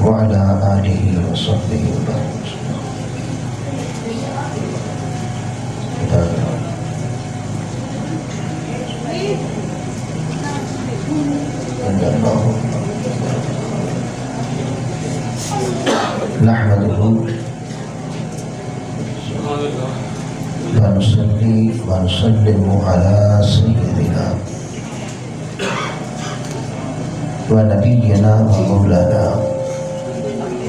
وعلى آله وصحبه وبارك نحمده ونصلي ونسلم على سيدنا ونبينا ومولانا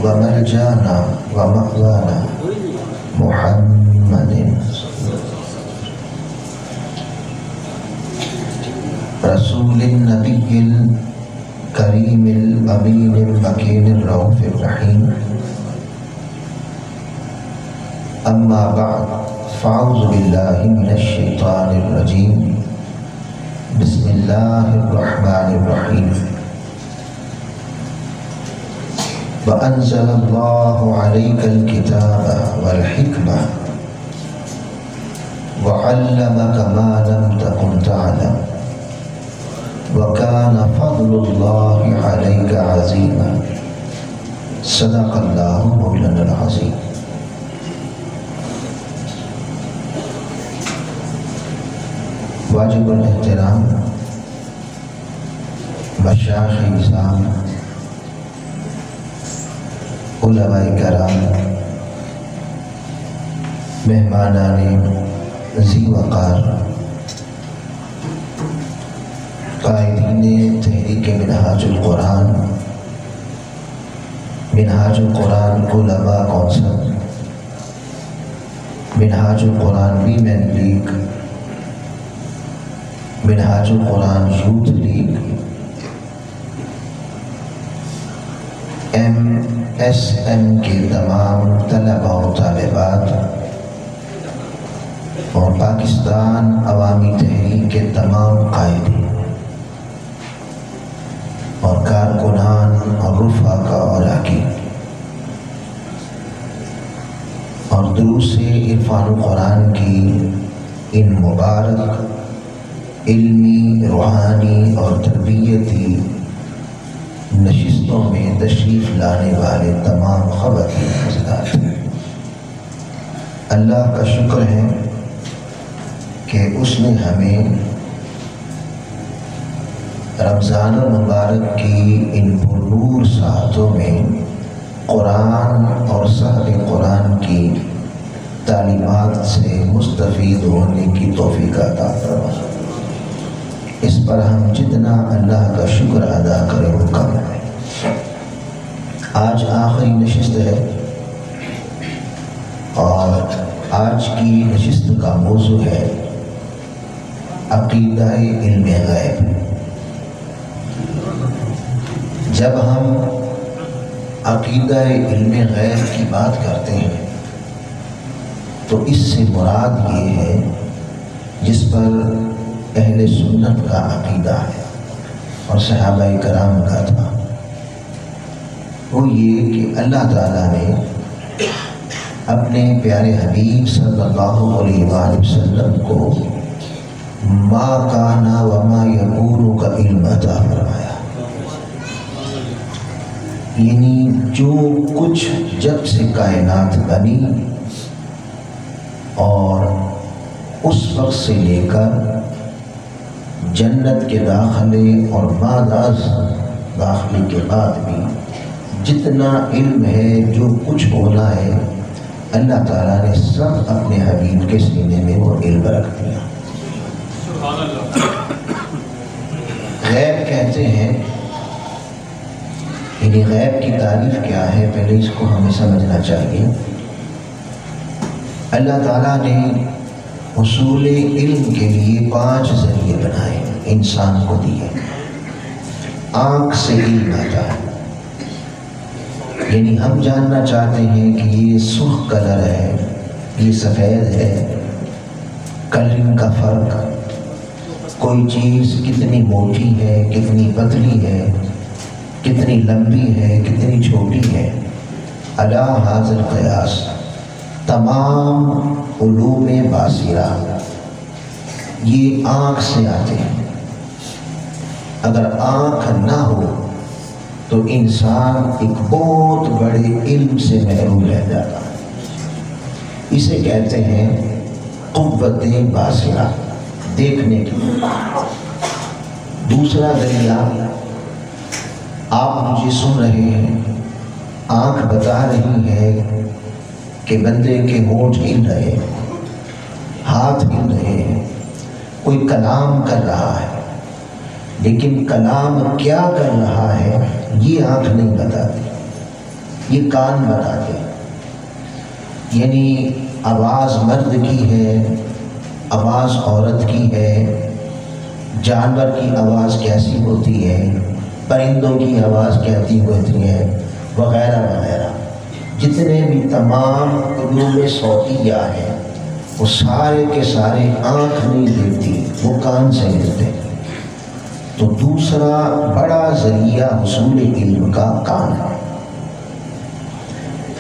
وملجانا ومأوانا محمد رسول النبي الكريم الأمين المكين الرؤوف الرحيم. أما بعد فأعوذ بالله من الشيطان الرجيم. بسم الله الرحمن الرحيم. وأنزل الله عليك الكتاب والحكمة وعلمك ما لم تكن تعلم وكان فضل الله عليك عظيما. صدق الله مولانا العظيم. واجب الاحترام مشایخ اسلام، علماء کرام، مہمانان ذی وقار، قائدین تحریک منہاج القرآن، منہاج القرآن علماء کونسل، منہاج القرآن ویمن لیگ، منہاج القرآن یوتھ لیگ، MSM کے تمام طلباء و طالبات اور پاکستان عوامی تحریک کے تمام قائدین اور کارکنان اور رفقا اور اراکین اور دروس عرفان القرآن کی ان مبارک علمی، روحانی اور تربیتی نشستوں میں تشریف لانے والے تمام خواتین حضرات، اللہ کا شکر ہے کہ اس نے ہمیں رمضان المبارک کی ان پرنور ساعتوں میں قرآن اور صحب قرآن کی تعلیمات سے مستفید ہونے کی توفیق عطا فرمائے۔ اس پر ہم جتنا اللہ کا شکر ادا کریں وہ کم ہے۔ آج آخری نشست ہے اور آج کی نشست کا موضوع ہے عقیدہ علم غیب۔ جب ہم عقیدہ علم غیب کی بات کرتے ہیں تو اس سے مراد یہ ہے جس پر اہل سنت کا عقیدہ ہے اور صحابہ کرام کا تھا، وہ یہ کہ اللہ تعالیٰ نے اپنے پیارے حبیب صلی اللہ علیہ وآلہ وسلم کو ما کانا وما یکون کا علم عطا فرمایا، یعنی جو کچھ جب سے کائنات بنی اور اس وقت سے لے کر جنت کے داخلے اور بعد از داخلے کے بعد بھی جتنا علم ہے، جو کچھ ہونا ہے، اللہ تعالیٰ نے سب اپنے حبیب کے سینے میں وہ علم رکھ دیا۔ غیب کہتے ہیں، یعنی غیب کی تعریف کیا ہے، پہلے اس کو ہمیں سمجھنا چاہیے۔ اللہ تعالیٰ نے حصول علم کے لیے 5 ذریعے بنائے، انسان کو دیے۔ آنکھ سے علم آتا ہے، یعنی ہم جاننا چاہتے ہیں کہ یہ سرخ کلر ہے، یہ سفید ہے، کلرنگ کا فرق، کوئی چیز کتنی موٹی ہے، کتنی پتلی ہے، کتنی لمبی ہے، کتنی چھوٹی ہے۔ علی ھذا القیاس تمام علوم باصرہ یہ آنکھ سے آتے ہیں۔ اگر آنکھ نہ ہو تو انسان ایک بہت بڑے علم سے محروم رہ جاتا ہے۔ اسے کہتے ہیں قوت باصرہ، دیکھنے کی۔ دوسرا ذریعہ، آپ مجھے سن رہے ہیں، آنکھ بتا رہی ہے کہ بندے کے ہونٹ ہل رہے ہیں، ہاتھ ہل رہے ہیں، کوئی کلام کر رہا ہے، لیکن کلام کیا کر رہا ہے یہ آنکھ نہیں بتاتی، یہ کان بتاتے۔ یعنی آواز مرد کی ہے، آواز عورت کی ہے، جانور کی آواز کیسی ہوتی ہے، پرندوں کی آواز کیسی ہوتی ہے، وغیرہ وغیرہ۔ جتنے بھی تمام علوم صوتیہ ہیں وہ سارے کے سارے آنکھ نہیں دیکھتی، وہ کان سے ملتے۔ تو دوسرا بڑا ذریعہ حصول علم کا کان ہے۔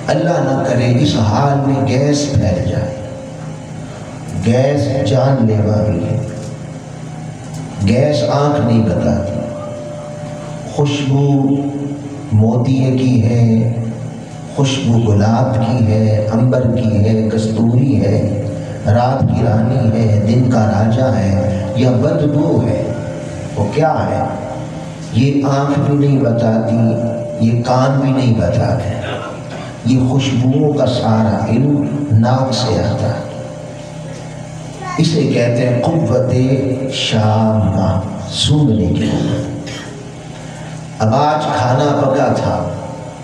اللہ نہ کرے اس حال میں گیس پھیل جائے۔ گیس جان لیوا بھی ہے، گیس آنکھ نہیں بتاتی۔ خوشبو موتیے کی ہے، خوشبو گلاب کی ہے، عنبر کی ہے، کستوری ہے، رات کی رانی ہے، دن کا راجا ہے، یا بدبو ہے، وہ کیا ہے یہ آنکھ بھی نہیں بتاتی، یہ کان بھی نہیں بتاتے۔ یہ خوشبوؤں کا سارا علم ناک سے آتا ہے۔ اسے کہتے ہیں قوت شامہ، سونگنے کی قوت۔ اب آج کھانا پکا تھا،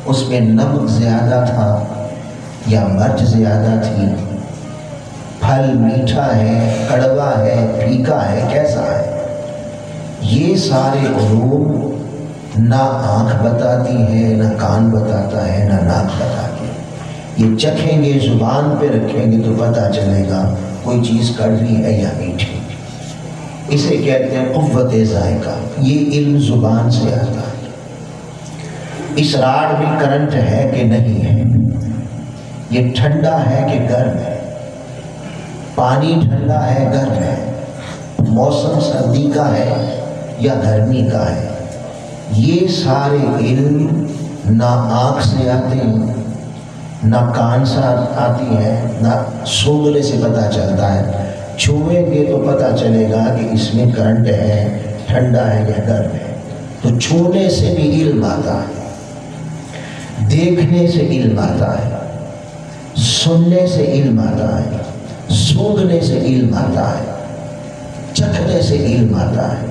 اس میں نمک زیادہ تھا یا مرچ زیادہ تھی، پھل میٹھا ہے، کڑوا ہے، پھیکا ہے، کیسا ہے، یہ سارے علوم نہ آنکھ بتاتی ہے، نہ کان بتاتا ہے، نہ ناک بتاتی ہے۔ یہ چکھیں گے، زبان پہ رکھیں گے تو پتہ چلے گا کوئی چیز کڑوی ہے یا میٹھی۔ اسے کہتے ہیں قوت ذائقہ۔ یہ علم زبان سے آتا ہے۔ اس راڈ میں کرنٹ ہے کہ نہیں ہے، یہ ٹھنڈا ہے کہ گرم ہے، پانی ٹھنڈا ہے گرم ہے، موسم سردی کا ہے یا گرمی کا ہے۔ یہ سارے علم نہ آنکھ سے آتے ہیں، نہ کان سے آتی ہے، نہ سونگنے سے پتہ چلتا ہے۔ چھوئیں گے تو پتہ چلے گا کہ اس میں کرنٹ ہے، ٹھنڈا ہے یا گرم ہے۔ تو چھونے سے بھی علم آتا ہے، دیکھنے سے علم آتا ہے، سننے سے علم آتا ہے، سونگنے سے علم آتا ہے، چکھنے سے علم آتا ہے،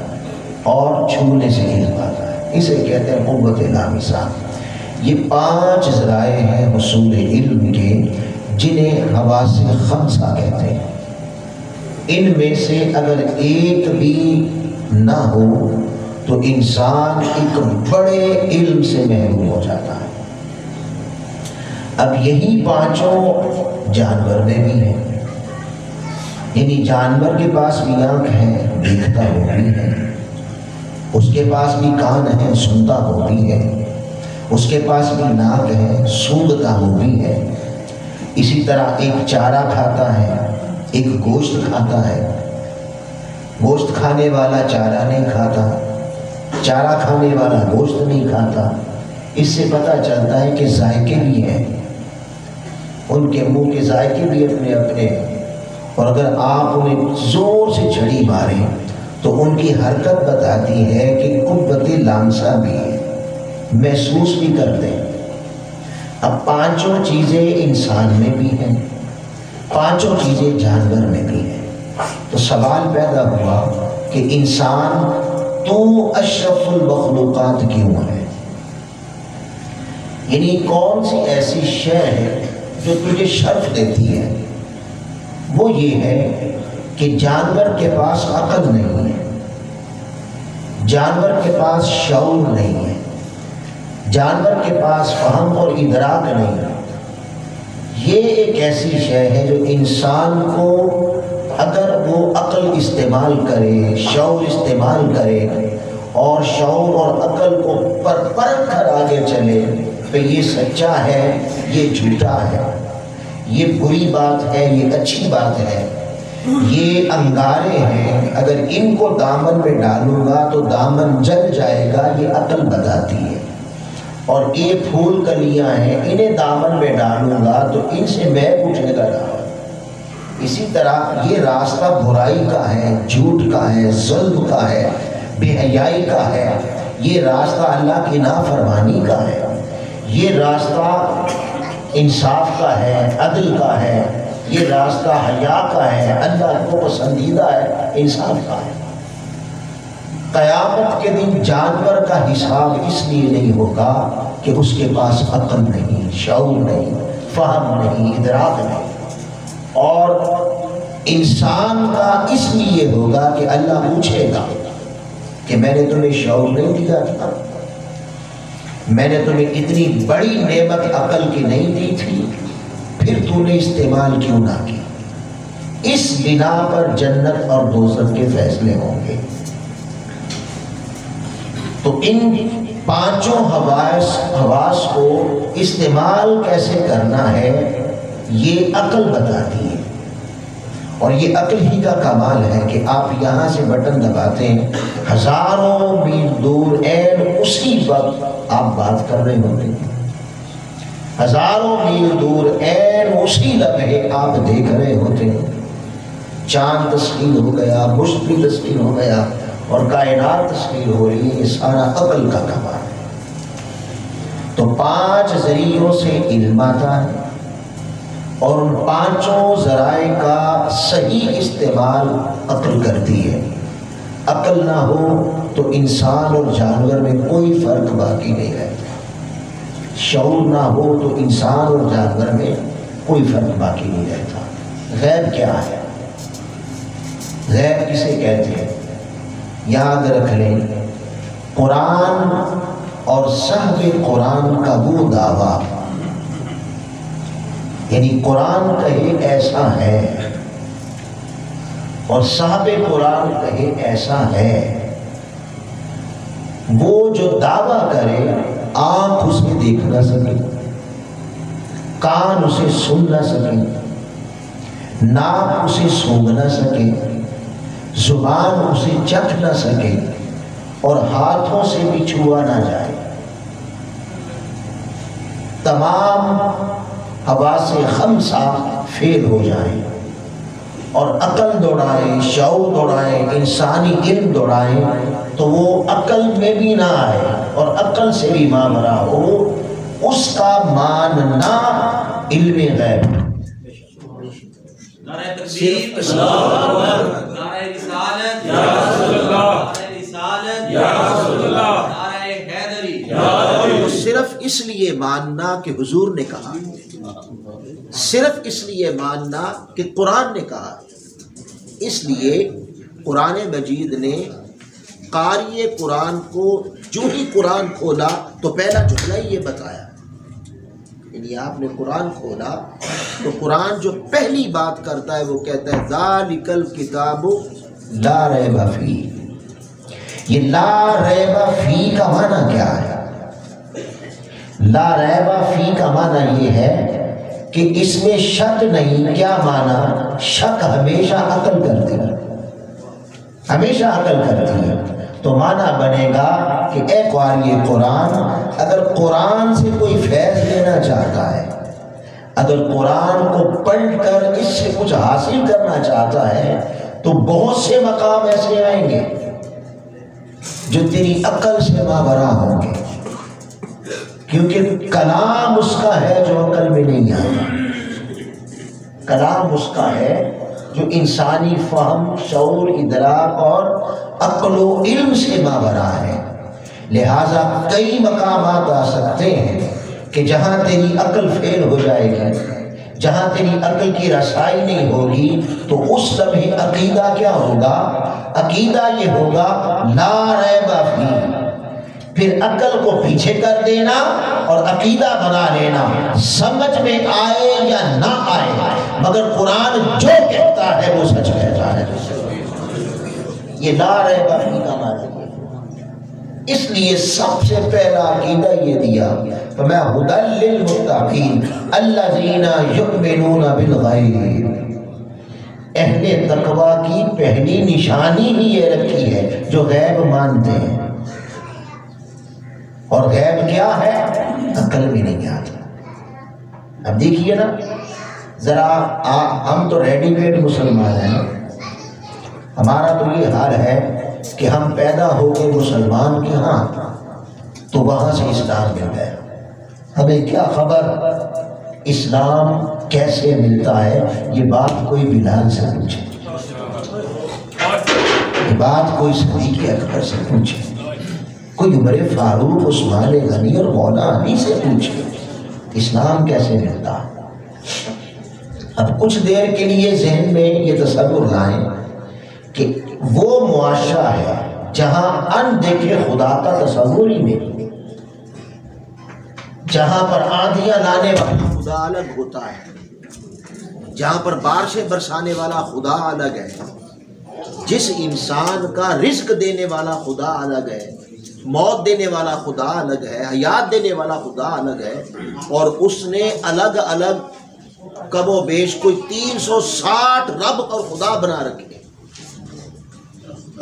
اور چھونے سے علم آتا ہے۔ اسے کہتے ہیں قوت لامسہ۔ یہ 5 ذرائع ہیں حصول علم کے، جنہیں حواس خمسہ کہتے ہیں۔ ان میں سے اگر ایک بھی نہ ہو تو انسان ایک بڑے علم سے محروم ہو جاتا ہے۔ اب یہی 5 جانور میں بھی ہیں، یعنی جانور کے پاس بھی آنکھ ہے، دیکھتا وہ بھی ہے، اس کے پاس بھی کان ہے، سنتا وہ بھی ہے، اس کے پاس بھی ناک ہے، سونگتا وہ بھی ہے۔ اسی طرح ایک چارہ کھاتا ہے، ایک گوشت کھاتا ہے۔ گوشت کھانے والا چارہ نہیں کھاتا، چارہ کھانے والا گوشت نہیں کھاتا۔ اس سے پتہ چلتا ہے کہ ذائقے بھی ہیں، ان کے منہ کے ذائقے بھی اپنے اپنے، اور اگر آپ انہیں زور سے چھڑی ماریں تو ان کی حرکت بتاتی ہے کہ قوت لامسہ بھی ہے، محسوس بھی کرتے ہیں۔ اب 5 چیزیں انسان میں بھی ہیں، 5 چیزیں جانور میں بھی ہیں۔ تو سوال پیدا ہوا کہ انسان تو اشرف المخلوقات کیوں ہے؟ یعنی کون سی ایسی شے ہے جو تجھے شرف دیتی ہے؟ وہ یہ ہے کہ جانور کے پاس عقل نہیں ہے، جانور کے پاس شعور نہیں ہے، جانور کے پاس فہم اور ادراک نہیں ہے۔ یہ ایک ایسی شے ہے جو انسان کو اگر وہ عقل استعمال کرے، شعور استعمال کرے، اور شعور اور عقل کو پرکھ کر آگے چلے تو یہ سچا ہے، یہ جھوٹا ہے، یہ بری بات ہے، یہ اچھی بات ہے، یہ انگارے ہیں، اگر ان کو دامن میں ڈالوں گا تو دامن جل جائے گا، یہ عقل بتاتی ہے۔ اور یہ پھول کلیاں ہیں، انہیں دامن میں ڈالوں گا تو ان سے محک اٹھے گا دامن۔ اسی طرح یہ راستہ برائی کا ہے، جھوٹ کا ہے، ظلم کا ہے، بے حیائی کا ہے، یہ راستہ اللہ کی نافرمانی کا ہے، یہ راستہ انصاف کا ہے، عدل کا ہے، یہ راستہ حیا کا ہے، اللہ کو پسندیدہ ہے، انصاف کا ہے۔ قیامت کے دن جانور کا حساب اس لیے نہیں ہوگا کہ اس کے پاس عقل نہیں، شعور نہیں، فہم نہیں، ادراک نہیں، اور انسان کا اس لیے ہوگا کہ اللہ پوچھے گا کہ میں نے تمہیں شعور نہیں دیا تھا، میں نے تمہیں اتنی بڑی نعمت عقل کی نہیں دی تھی، پھر تو نے استعمال کیوں نہ کی؟ اس بنا پر جنت اور دوزخ کے فیصلے ہوں گے۔ تو ان پانچوں حواس کو استعمال کیسے کرنا ہے یہ عقل بتاتی ہے، اور یہ عقل ہی کا کمال ہے کہ آپ یہاں سے بٹن دباتے ہیں، ہزاروں میل دور عین اسی وقت آپ بات کر رہے ہوتے ہیں، ہزاروں میل دور عین اسی لمحے آپ دیکھ رہے ہوتے ہیں، چاند تسخیر ہو گیا، مشت بھی تسخیر ہو گیا، اور کائنات تسخیر ہو رہی ہے، یہ سارا عقل کا کمال ہے۔ تو 5 ذریعوں سے علم آتا ہے، اور ان 5 ذرائع کا صحیح استعمال عقل کرتی ہے۔ عقل نہ ہو تو انسان اور جانور میں کوئی فرق باقی نہیں رہتا، شعور نہ ہو تو انسان اور جانور میں کوئی فرق باقی نہیں رہتا۔ غیب کیا ہے؟ غیب کسے کہتے ہیں؟ یاد رکھ لیں، قرآن اور صحب قرآن کا وہ دعویٰ، یعنی قرآن کہے ایسا ہے اور صحب قرآن کہے ایسا ہے، وہ جو دعویٰ کرے آنکھ اسے دیکھ نہ سکے، کان اسے سن نہ سکے، ناک اسے سونگھ نہ سکے، زبان اسے چکھ نہ سکے، اور ہاتھوں سے بھی چھوا نہ جائے، تمام حواس خمسہ فیل ہو جائیں، اور عقل دوڑائیں، شعور دوڑائیں، انسانی علم دوڑائیں، تو وہ عقل میں بھی نہ آئے اور عقل سے بھی ماورا ہو، اس کا ماننا علم غیب۔ صرف اس صرف اس لیے ماننا کہ حضور نے کہا، صرف اس لیے ماننا کہ قرآن نے کہا، اس لیے قرآن مجید نے قاری قرآن کو جو ہی قرآن کھولا تو پہلا جملہ یہ بتایا، یعنی آپ نے قرآن کھولا تو قرآن جو پہلی بات کرتا ہے وہ کہتا ہے ذالک الکتاب لا ریب فیہ۔ یہ لا ریب فیہ کا معنی کیا ہے؟ لا ریب فیہ کا معنی یہ ہے کہ اس میں شک نہیں۔ کیا معنی؟ شک ہمیشہ عقل کرتی ہے، ہمیشہ عقل کرتی ہے۔ تو معنی بنے گا کہ اے قاری قرآن، اگر قرآن سے کوئی فیض لینا چاہتا ہے، اگر قرآن کو پڑھ کر اس سے کچھ حاصل کرنا چاہتا ہے، تو بہت سے مقام ایسے آئیں گے جو تیری عقل سے ماورا ہوں گے، کیونکہ کلام اس کا ہے جو عقل میں نہیں آتا، کلام اس کا ہے جو انسانی فہم، شعور، ادراک اور عقل و علم سے ماورا ہے۔ لہٰذا کئی مقامات آ سکتے ہیں کہ جہاں تیری عقل فیل ہو جائے گی، جہاں تیری عقل کی رسائی نہیں ہوگی، تو اس لمحے عقیدہ کیا ہوگا؟ عقیدہ یہ ہوگا لا ریب فیہ، پھر عقل کو پیچھے کر دینا اور عقیدہ بنا لینا، سمجھ میں آئے یا نہ آئے، مگر قرآن جو کہتا ہے وہ سچ کہتا ہے۔ یہ لا ریب فیہ کا معنی ہے۔ اس لیے سب سے پہلا عقیدہ یہ دیا فَمَا هُدًى لِّلْمُتَّقِينَ الَّذِينَ يُؤْمِنُونَ بِالْغَيْبِ۔ اہل تقویٰ کی پہلی نشانی ہی یہ رکھی ہے جو غیب مانتے ہیں۔ اور غیب کیا ہے عقل میں نہیں آتا۔ اب دیکھیے نا ذرا، ہم تو ریڈی میڈ مسلمان ہیں، ہمارا تو یہ حال ہے کہ ہم پیدا ہو گئے مسلمان کے ہاں تو وہاں سے اسلام مل گیا، ہمیں کیا خبر اسلام کیسے ملتا ہے۔ یہ بات کوئی بلال سے پوچھے، یہ بات کوئی صدیق اکبر سے پوچھے، کوئی عمر فاروق، عثمان غنی اور مولا علی سے پوچھے اسلام کیسے ملتا ہے۔ اب کچھ دیر کے لیے ذہن میں یہ تصور لائیں کہ وہ معاشرہ ہے جہاں ان دیکھے خدا کا تصور ہی نہیں، جہاں پر آندھیاں لانے والا خدا الگ ہوتا ہے، جہاں پر بارشیں برسانے والا خدا الگ ہے، جس انسان کا رزق دینے والا خدا الگ ہے، موت دینے والا خدا الگ ہے، حیات دینے والا خدا الگ ہے، اور اس نے الگ الگ کم و بیش کوئی 360 رب اور خدا بنا رکھے۔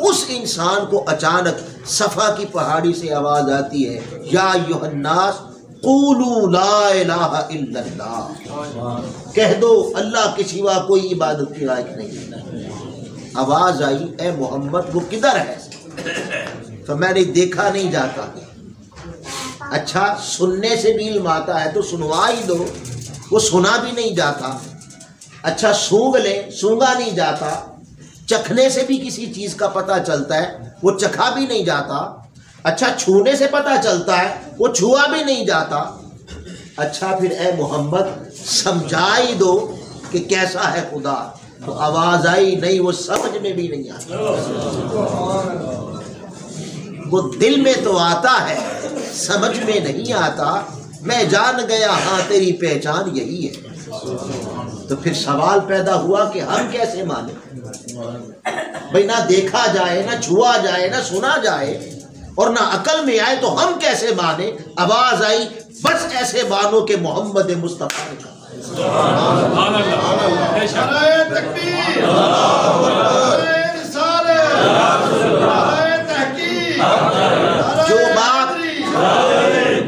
اس انسان کو اچانک صفا کی پہاڑی سے آواز آتی ہے، یا ایھا الناس قولوا لا الہ الا اللہ، کہہ دو اللہ کے سوا کوئی عبادت کی لائق نہیں۔ آواز آئی، اے محمد وہ کدھر ہے؟ تو میں نے دیکھا نہیں جاتا۔ اچھا سننے سے بھی علم آتا ہے تو سنوا ہی دو، وہ سنا بھی نہیں جاتا۔ اچھا سونگ لے، سونگا نہیں جاتا۔ چکھنے سے بھی کسی چیز کا پتہ چلتا ہے، وہ چکھا بھی نہیں جاتا۔ اچھا چھونے سے پتہ چلتا ہے، وہ چھوا بھی نہیں جاتا۔ اچھا پھر اے محمد سمجھا ہی دو کہ کیسا ہے خدا۔ تو آواز آئی، نہیں وہ سمجھ میں بھی نہیں آتا، وہ دل میں تو آتا ہے سمجھ میں نہیں آتا۔ میں جان گیا ہاں تیری پہچان یہی ہے۔ تو پھر سوال پیدا ہوا کہ ہم کیسے مانیں بھئی، نہ دیکھا جائے، نہ چھوا جائے، نہ سنا جائے اور نہ عقل میں آئے تو ہم کیسے مانیں؟ آواز آئی، بس ایسے مانو کہ محمد مصطفیٰ نے کہا۔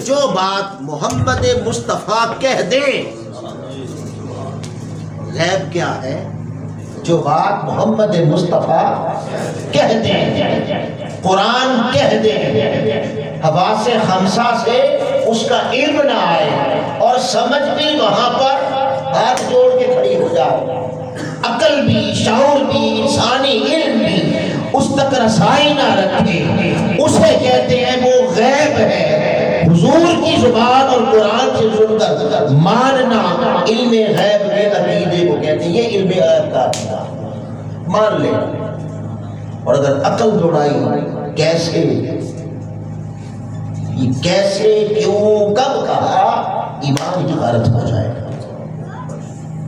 جو بات محمد مصطفیٰ کہہ دیں، غیب کیا ہے؟ جو بات محمد مصطفیٰ کہہ دیں، قرآن کہہ دیں، حواس خمسہ سے اس کا علم نہ آئے اور سمجھ بھی وہاں پر ہاتھ جوڑ کے کھڑی ہو جائے، عقل بھی، شعور بھی، انسانی علم بھی اس تک رسائی نہ رکھے، اسے کہتے ہیں وہ غیب ہے۔ حضور کی زبان اور قرآن سے سن کر ماننا علم غیب کے عقیدے کو کہتے ہیں۔ یہ علم غیب کا عقیدہ مان لے، اور اگر عقل دوڑائی کیسے، یہ کیسے، کیوں، کب کہا، ایمان کی غارت ہو جائے گا۔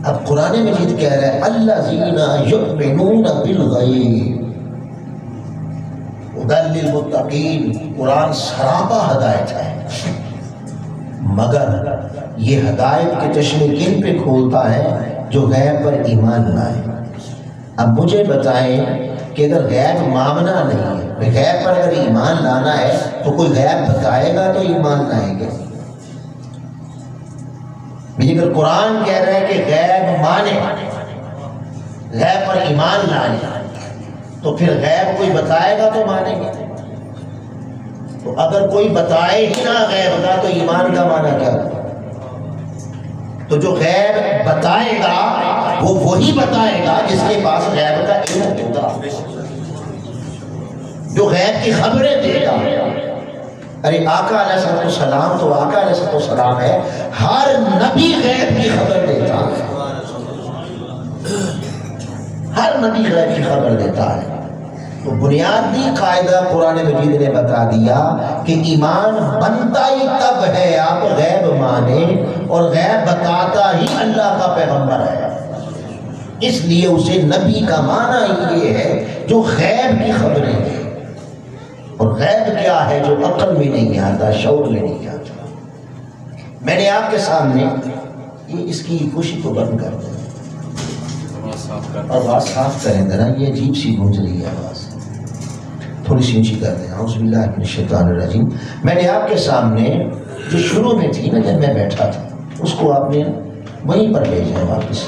اب قرآن مجید کہہ رہا ہے الذین یؤمنون بالغیب ہدی للمتقین، قرآن سراپا ہدایت ہے، مگر یہ ہدایت کے چشمے کن پہ کھولتا ہے؟ جو غیب پر ایمان لائے۔ اب مجھے بتائیں کہ اگر غیب ماننا نہیں ہے، غیب پر اگر ایمان لانا ہے تو کوئی غیب بتائے گا تو ایمان لائیں گے؟ اگر قرآن کہہ رہا ہے کہ غیب مانے، غیب پر ایمان لانے، تو پھر غیب کوئی بتائے گا تو مانیں گے۔ تو اگر کوئی بتائے ہی نہ غیب کا تو ایمان کا معنی کیا؟ تو جو غیب بتائے گا وہ وہی بتائے گا جس کے پاس غیب کا علم ہوگا، جو غیب کی خبریں دے گا۔ ارے آقا علیہ السلام تو آقا علیہ السلام ہے، ہر نبی غیب کی خبر دیتا ہے، ہر نبی غیب کی خبر دیتا ہے۔ تو بنیادی قاعدہ قرآن مجید نے بتا دیا کہ ایمان بنتا ہی تب ہے آپ غیب مانیں، اور غیب بتاتا ہی اللہ کا پیغمبر ہے، اس لیے اسے نبی کا معنی یہ ہے جو غیب کی خبریں دے۔ اور غیب کیا ہے؟ جو عقل میں نہیں آتا، شعور میں نہیں آتا۔ میں نے آپ کے سامنے یہ اس کی خوشی کو بند کر دیں اور بات صاف کریں ذرا، یہ عجیب سی گونج رہی ہے آواز۔ تھوڑی سی اونچی کر دیں. اعوذ باللہ من الشیطان الرجیم. میں نے آپ کے سامنے جو شروع میں تھی نا جب میں بیٹھا تھا اس کو آپ نے وہیں پر بھیجا ہے واپس.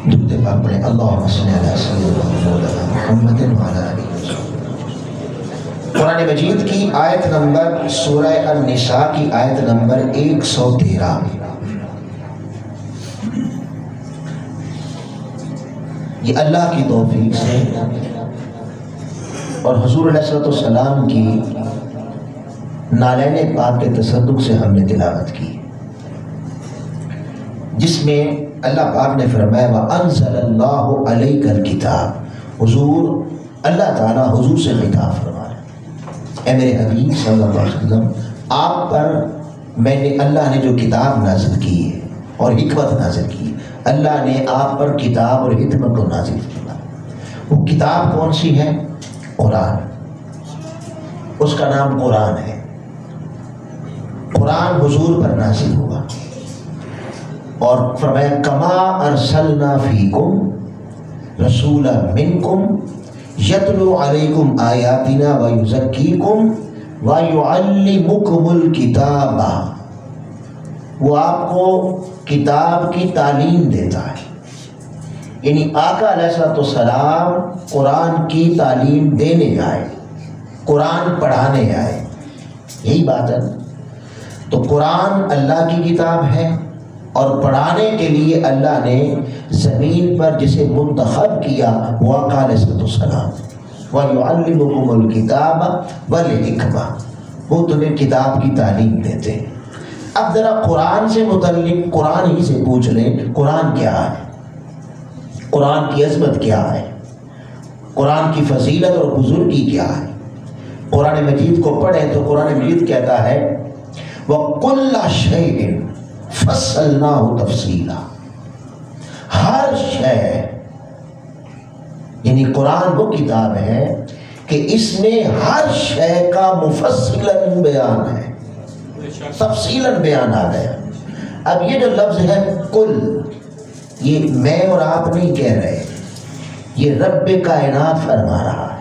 درود پاک پڑھیں. اللہم صلی علی سیدنا محمد وعلی آلہ. قرآن مجید کی آیت نمبر سورہ النساء کی آیت نمبر 113 میں یہ اللہ کی توفیق سے اور حضور علیہ السلام کی نالین پاک کے تصدق سے ہم نے تلاوت کی، جس میں اللہ پاک نے فرمایا وَأَنزَلَ اللَّهُ عَلَيْكَ الْكِتَابَ. حضور اللہ تعالیٰ حضور سے خطاب فرمایا، اے میرے حبیب صلی اللہ علیہ وسلم، آپ پر میں نے اللہ نے جو کتاب نازل کی ہے اور حکمت نازل کی، اللہ نے آپ پر کتاب اور حکمت کو نازل کیا. وہ کتاب کون سی ہے؟ قرآن. اس کا نام قرآن ہے. قرآن حضور پر نازل ہوا اور فرمایا کما ارسلنا فیکم رسولا منکم یتلو علیکم آیاتنا ویزکیکم ویعلمکم الکتاب. وہ آپ کو کتاب کی تعلیم دیتا ہے، یعنی آقا علیہ السلام قرآن کی تعلیم دینے آئے، قرآن پڑھانے آئے. یہی بات ہے. تو قرآن اللہ کی کتاب ہے اور پڑھانے کے لیے اللہ نے زمین پر جسے منتخب کیا وہ آقا علیہ السلام. وَيُعَلِّمُكُمُ الْكِتَابَ وَالْحِكْمَةَ. وہ تمہیں کتاب کی تعلیم دیتے ہیں. اب ذرا قرآن سے متعلق قرآن ہی سے پوچھ لیں قرآن کیا ہے، قرآن کی عظمت کیا ہے، قرآن کی فضیلت اور بزرگی کیا ہے. قرآن مجید کو پڑھیں تو قرآن مجید کہتا ہے وَكُلَّ شَيْءٍ فَصَّلْنَاهُ تَفْصِيلًا. ہر شے، یعنی قرآن وہ کتاب ہے کہ اس میں ہر شے کا مفصلاً بیان ہے، تفصیلاً بیان آ گیا. اب یہ جو لفظ ہے کل، یہ میں اور آپ نہیں کہہ رہے، یہ رب کائنات فرما رہا ہے.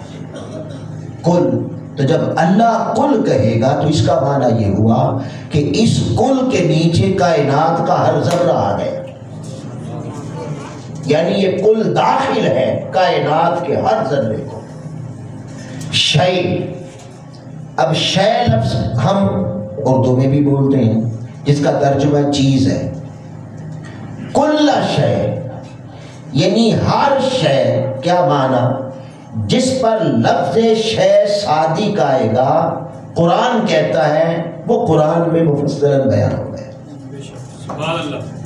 کل، تو جب اللہ کل کہے گا تو اس کا معنی یہ ہوا کہ اس کل کے نیچے کائنات کا ہر ذرہ آ گیا، یعنی یہ کل داخل ہے کائنات کے ہر ذرے کو. شے، اب شے لفظ ہم اردو میں بھی بولتے ہیں جس کا ترجمہ چیز ہے. کل شے یعنی ہر شے، کیا معنی؟ جس پر لفظ شے صادق آئے گا قرآن کہتا ہے وہ قرآن میں مفصلاً بیان ہو گیا.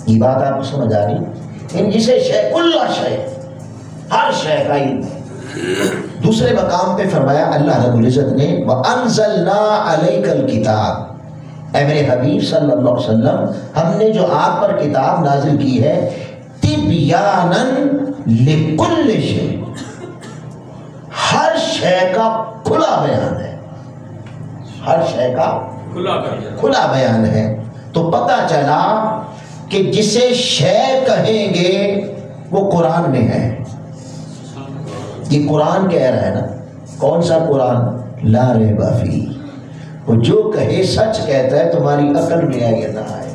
یہ بات آپ کو سمجھ آ رہی؟ جسے شے، کل شے، ہر شے کا علم. دوسرے مقام پہ فرمایا اللہ رب العزت نے وَأَنزَلْنَا عَلَيْكَ الْكِتَابَ. اے میرے حبیب صلی اللہ علیہ وسلم، ہم نے جو آپ پر کتاب نازل کی ہے تِبْيَانًا لِكُلِّ شَيْءٍ، ہر شے کا کھلا بیان ہے، ہر شے کا کھلا بیان ہے. تو پتہ چلا کہ جسے شے کہیں گے وہ قرآن میں ہے. یہ قرآن کہہ رہا ہے نا. کون سا قرآن؟ لا ریب فیہ. وہ جو کہے سچ کہتا ہے، تمہاری عقل میں آئے یا نہ آئے.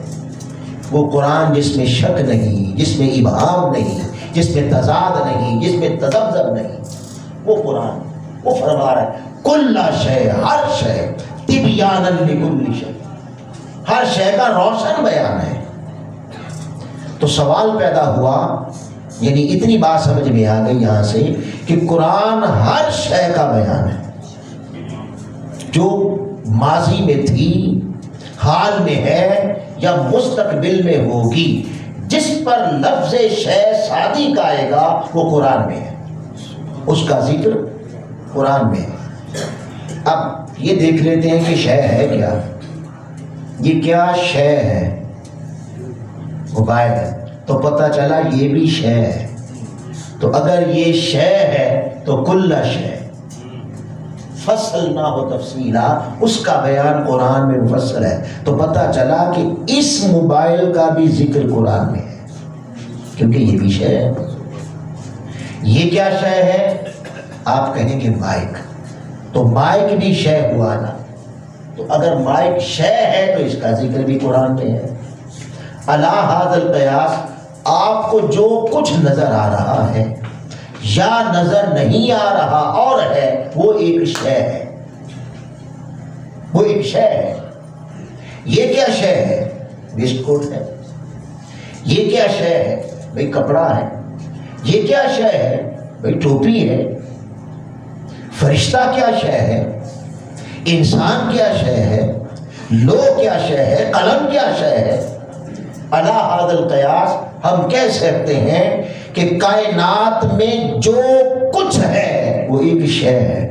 وہ قرآن جس میں شک نہیں، جس میں ابہام نہیں، جس میں تضاد نہیں، جس میں تذبذب نہیں، وہ قرآن. وہ فرما رہا ہے کل شے، ہر شے، تبیانا لکل شے، ہر شے کا روشن بیان ہے. تو سوال پیدا ہوا، یعنی اتنی بات سمجھ میں آ گئی یہاں سے کہ قرآن ہر شے کا بیان ہے جو ماضی میں تھی، حال میں ہے یا مستقبل میں ہوگی. جس پر لفظ شے صادق آئے گا وہ قرآن میں ہے، اس کا ذکر قرآن میں ہے. اب یہ دیکھ لیتے ہیں کہ شے ہے کیا. یہ کیا شے ہے؟ موبائل ہے. تو پتہ چلا یہ بھی شے ہے. تو اگر یہ شے ہے تو کل شے فصلنا ہو تفصیلا، اس کا بیان قرآن میں مفصل ہے. تو پتہ چلا کہ اس موبائل کا بھی ذکر قرآن میں ہے کیونکہ یہ بھی شے ہے. یہ کیا شے ہے؟ آپ کہیں گے مائک، تو مائک بھی شے ہوا نا، تو اگر مائک شے ہے تو اس کا ذکر بھی قرآن میں ہے۔ علی ھذا القیاس آپ کو جو کچھ نظر آ رہا ہے یا نظر نہیں آ رہا اور ہے، وہ ایک شے ہے، وہ ایک شے ہے۔ یہ کیا شے ہے؟ بسکٹ ہے۔ یہ کیا شے ہے؟ بھئی کپڑا ہے۔ یہ کیا شے ہے؟ بھئی ٹوپی ہے۔ فرشتہ کیا شے ہے؟ انسان کیا شے ہے؟ لوح کیا شے ہے؟ قلم کیا شے ہے؟ علی ھذا القیاس ہم کہہ سکتے ہیں کہ کائنات میں جو کچھ ہے وہ ایک شے ہے۔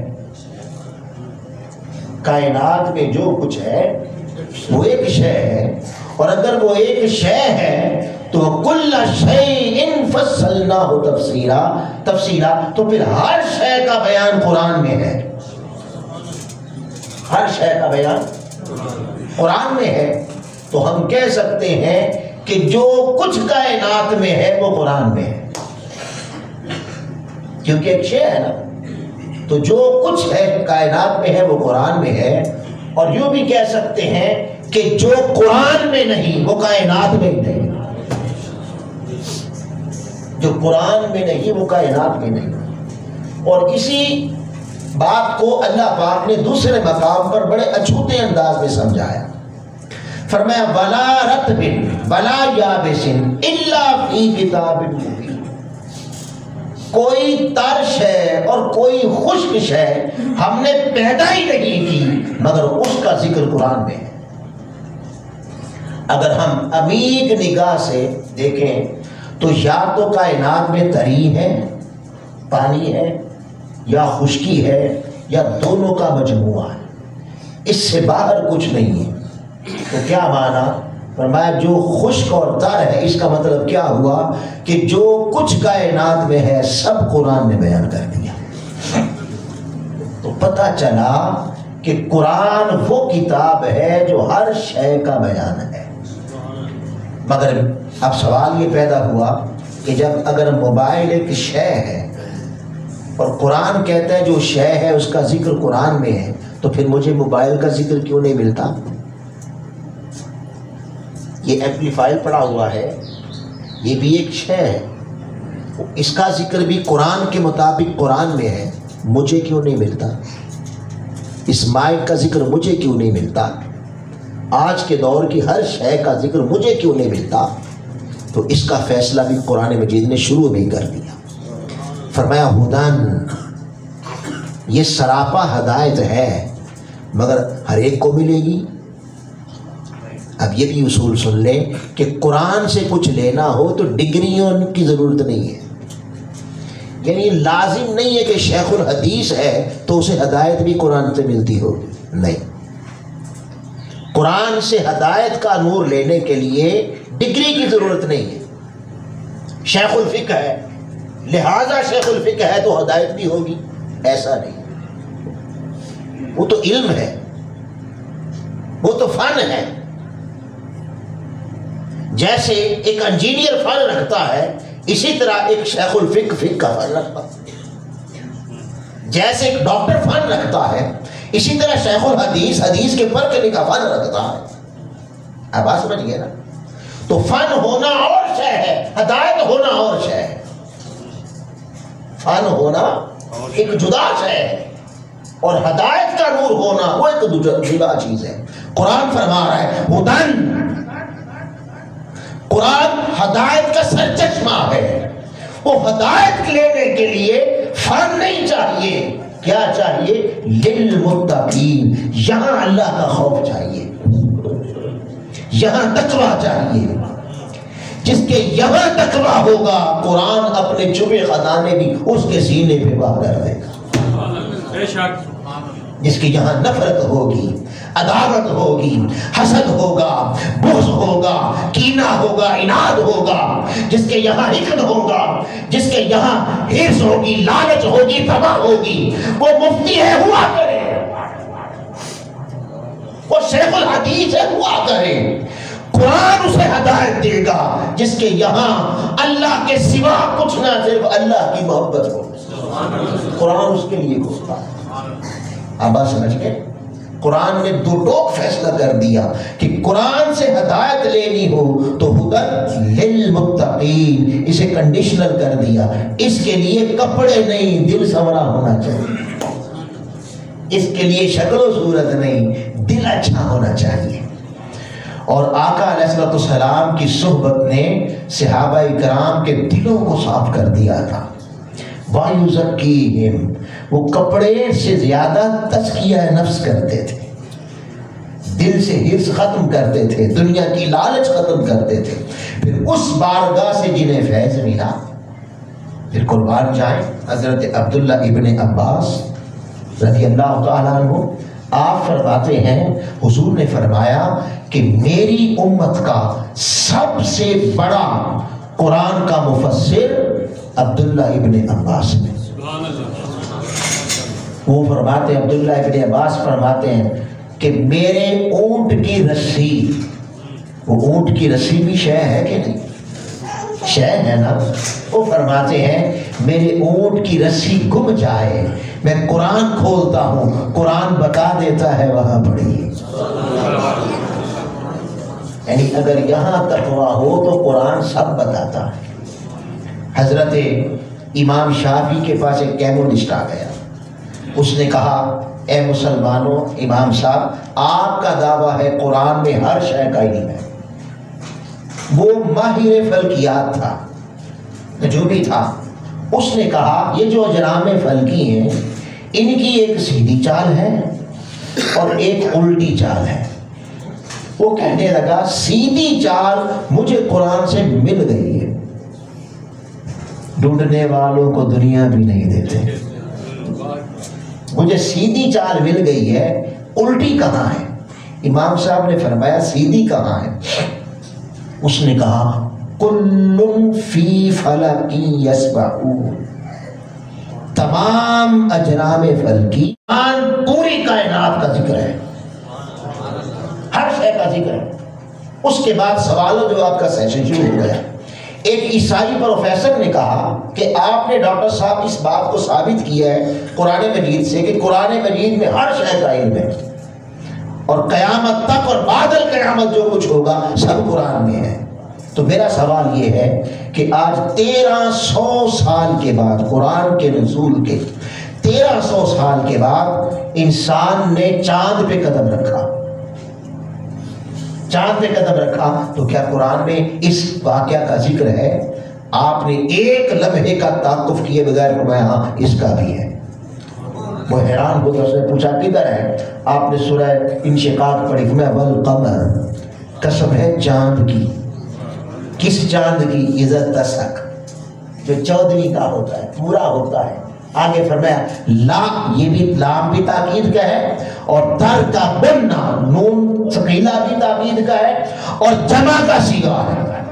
کائنات میں جو کچھ ہے وہ ایک شے ہے، اور اگر وہ ایک شے ہے تو کل شیء فصلناہ تفصیلا، تو پھر ہر شے کا بیان قرآن میں ہے۔ ہر شے کا بیان قرآن میں ہے، تو ہم کہہ سکتے ہیں کہ جو کچھ کائنات میں ہے وہ قرآن میں ہے، کیونکہ ایک شے ہے نا، تو جو کچھ ہے کائنات میں ہے وہ قرآن میں ہے۔ اور یوں بھی کہہ سکتے ہیں کہ جو قرآن میں نہیں وہ کائنات میں ہی نہیں، جو قرآن میں نہیں وہ کائنات میں نہیں۔ اور اسی بات کو اللہ پاک نے دوسرے مقام پر بڑے اچھوتے انداز میں سمجھایا۔ فرمایا وَلَا رَطْبٍ وَلَا يَابِسٍ إِلَّا فِي كِتَابٍ مُبِينٍ، کوئی تر شے اور کوئی خشک شے ہم نے پیدا ہی نہیں کی مگر اس کا ذکر قرآن میں ہے۔ اگر ہم عمیق نگاہ سے دیکھیں تو یا تو کائنات میں تری ہے، پانی ہے، یا خشکی ہے، یا دونوں کا مجموعہ ہے، اس سے باہر کچھ نہیں ہے۔ تو کیا معنی؟ فرمایا جو خشک اور تر ہے، اس کا مطلب کیا ہوا کہ جو کچھ کائنات میں ہے سب قرآن نے بیان کر دیا۔ تو پتہ چلا کہ قرآن وہ کتاب ہے جو ہر شے کا بیان ہے۔ مگر اب سوال یہ پیدا ہوا کہ جب اگر موبائل ایک شے ہے اور قرآن کہتا ہے جو شے ہے اس کا ذکر قرآن میں ہے، تو پھر مجھے موبائل کا ذکر کیوں نہیں ملتا؟ یہ ایمپلیفائر پڑا ہوا ہے، یہ بھی ایک شے ہے، اس کا ذکر بھی قرآن کے مطابق قرآن میں ہے، مجھے کیوں نہیں ملتا؟ اس مائک کا ذکر مجھے کیوں نہیں ملتا؟ آج کے دور کی ہر شے کا ذکر مجھے کیوں نہیں ملتا؟ تو اس کا فیصلہ بھی قرآن مجید نے شروع میں ہی کر دیا۔ فرمایا ہدن، یہ سراپا ہدایت ہے، مگر ہر ایک کو ملے گی۔ اب یہ بھی اصول سن لیں کہ قرآن سے کچھ لینا ہو تو ڈگریوں کی ضرورت نہیں ہے، یعنی لازم نہیں ہے کہ شیخ الحدیث ہے تو اسے ہدایت بھی قرآن سے ملتی ہو، نہیں۔ قرآن سے ہدایت کا نور لینے کے لیے ڈگری کی ضرورت نہیں ہے۔ شیخ الفقہ ہے لہذا شیخ الفقہ ہے تو ہدایت بھی ہوگی، ایسا نہیں، وہ تو علم ہے، وہ تو فن ہے۔ جیسے ایک انجینئر فن رکھتا ہے اسی طرح ایک شیخ الفقہ فقہ کا فن رکھتا ہے، جیسے ایک ڈاکٹر فن رکھتا ہے اسی طرح شیخ الحدیث حدیث کے فرق کرنے کا فن رکھتا ہے۔ اب بات سمجھ گئے نا؟ تو فن ہونا اور شے ہے، ہدایت ہونا اور شے ہے۔ فن ہونا ایک جدا شے ہے اور ہدایت کا نور ہونا وہ ایک جدا چیز ہے۔ قرآن فرما رہا ہے ہدن، قرآن ہدایت کا سرچشمہ ہے۔ وہ ہدایت لینے کے لیے فن نہیں چاہیے، کیا چاہیے؟ للمتقین، یہاں اللہ کا خوف چاہیے، یہاں تقویٰ چاہیے۔ جس کے یہاں تقویٰ ہوگا قرآن اپنے چھپے خزانے بھی اس کے سینے پہ واہ کر دے گا۔ جس کی یہاں نفرت ہوگی، عداوت ہوگی، حسد ہوگا، بغض ہوگا، کینہ ہوگا، عناد ہوگا، جس کے یہاں حقد ہوگا، جس کے یہاں حرص ہوگی، لالچ ہوگی، طمع ہوگی، وہ مفتی ہے ہوا کرے، وہ شیخ الحدیث ہے ہوا کرے۔ قرآن اسے ہدایت دے گا جس کے یہاں اللہ کے سوا کچھ نہ، صرف اللہ کی محبت ہو۔ قرآن اس کے لیے کھولتا ہے۔ آپ بات سمجھ گئے؟ قرآن نے دو ٹوک فیصلہ کر دیا کہ قرآن سے ہدایت لینی ہو تو ہدی للمتقین، اسے کنڈیشنل کر دیا، اس کے لیے کپڑے نہیں، دل سنورا ہونا چاہیے، اس کے لیے شکل و صورت نہیں، دل اچھا ہونا چاہیے۔ اور آقا علیہ السلام کی صحبت نے صحابہ کرام کے دلوں کو صاف کر دیا تھا۔ وَيُزَكِّيهِمْ، وہ کپڑے سے زیادہ تزکیہ نفس کرتے تھے، دل سے حرص ختم کرتے تھے، دنیا کی لالچ ختم کرتے تھے۔ پھر اس بارگاہ سے جنہیں فیض ملا، پھر قربان جائیں حضرت عبداللہ ابن عباس رضی اللہ تعالیٰ عنہ، آپ فرماتے ہیں حضور نے فرمایا کہ میری امت کا سب سے بڑا قرآن کا مفسر عبداللہ ابن عباس نے۔ وہ فرماتے ہیں، عبداللہ ابن عباس فرماتے ہیں کہ میرے اونٹ کی رسی، وہ اونٹ کی رسی بھی شے ہے کہ نہیں؟ شے ہے نا۔ وہ فرماتے ہیں میرے اونٹ کی رسی گم جائے، میں قرآن کھولتا ہوں، قرآن بتا دیتا ہے وہاں پڑھیے۔ یعنی اگر یہاں تقویٰ ہو تو قرآن سب بتاتا ہے۔ حضرت امام شافعی کے پاس ایک کیمونسٹ آ گیا، اس نے کہا اے مسلمانوں، امام صاحب آپ کا دعویٰ ہے قرآن میں ہر شے کا علم ہے۔ وہ ماہر فلکیات تھا، نجومی تھا۔ اس نے کہا یہ جو اجرام فلکی ہیں ان کی ایک سیدھی چال ہے اور ایک الٹی چال ہے۔ وہ کہنے لگا سیدھی چال مجھے قرآن سے مل گئی ہے، ڈھونڈنے والوں کو دنیا بھی نہیں دیتے، مجھے سیدھی چال مل گئی ہے، الٹی کہاں ہے؟ امام صاحب نے فرمایا سیدھی کہاں ہے؟ اس نے کہا کل فی فلک یسبحون، تمام اجرام فلکی پوری کائنات کا ذکر ہے، ہر شے کا ذکر ہے۔ اس کے بعد سوال و جواب کا سیشن شروع ہو گیا۔ ایک عیسائی پروفیسر نے کہا کہ آپ نے ڈاکٹر صاحب اس بات کو ثابت کیا ہے قرآن مجید سے کہ قرآن مجید میں ہر شے کا علم ہے، اور قیامت تک اور بعد القیامت جو کچھ ہوگا سب قرآن میں ہے۔ تو میرا سوال یہ ہے کہ آج 1300 سال کے بعد، قرآن کے نزول کے 1300 سال کے بعد انسان نے چاند پہ قدم رکھا، چاند پہ قدم رکھا، تو کیا قرآن میں اس واقعہ کا ذکر ہے؟ آپ نے ایک لمحے کا توقف کیے بغیر فرمایا ہاں اس کا بھی ہے۔ وہ حیران ہو گیا، اس نے پوچھا کدھر ہے؟ آپ نے سورہ انشقاق پڑھی، میں والقمر، قسم ہے چاند کی۔ کس چاند کی؟ اذا اتسق، جو 14ویں کا ہوتا ہے، پورا ہوتا ہے۔ آگے فرمایا لا، یہ بھی لام بھی تاکید کا ہے، اور تر کا بننا، نون ثقیلہ بھی تاکید کا ہے، اور جمع کا صیغہ ہے،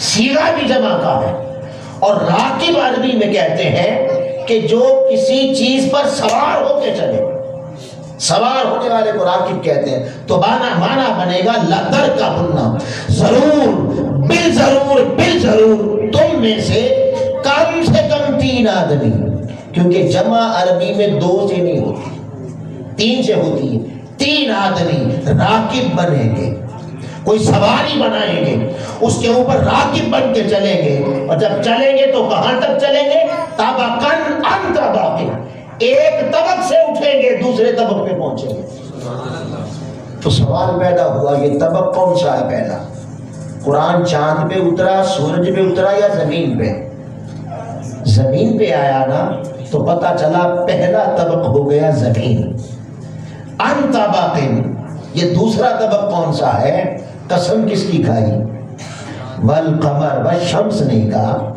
صیغہ بھی جمع کا ہے۔ اور راکب عربی میں کہتے ہیں کہ جو کسی چیز پر سوار ہو کے چلے، سوار ہونے والے کو راکب کہتے ہیں۔ تو معنی بنے گا لتر کا بننا، ضرور بالضرور تم میں سے کم 3 آدمی، کیونکہ جمع عربی میں 2 سے نہیں ہوتی، 3 سے ہوتی ہے۔ 3 آدمی راکب بنیں گے، کوئی سواری بنائیں گے، اس کے اوپر راکب بن کے چلیں گے، اور جب چلیں گے تو کہاں تک چلیں گے؟ طبقاً عن طبق، ایک طبق سے اٹھیں گے دوسرے طبق پہ پہنچیں گے۔ تو سوال پیدا ہوا یہ طبق کون سا ہے پہلا؟ قرآن چاند پہ اترا، سورج پہ اترا، یا زمین پہ؟ زمین پہ آیا نا، تو پتہ چلا پہلا طبق ہو گیا زمین۔ ان طبق، یہ دوسرا طبق کون سا ہے؟ قسم کس کی کھائی؟ والقمر، والشمس نہیں کہا،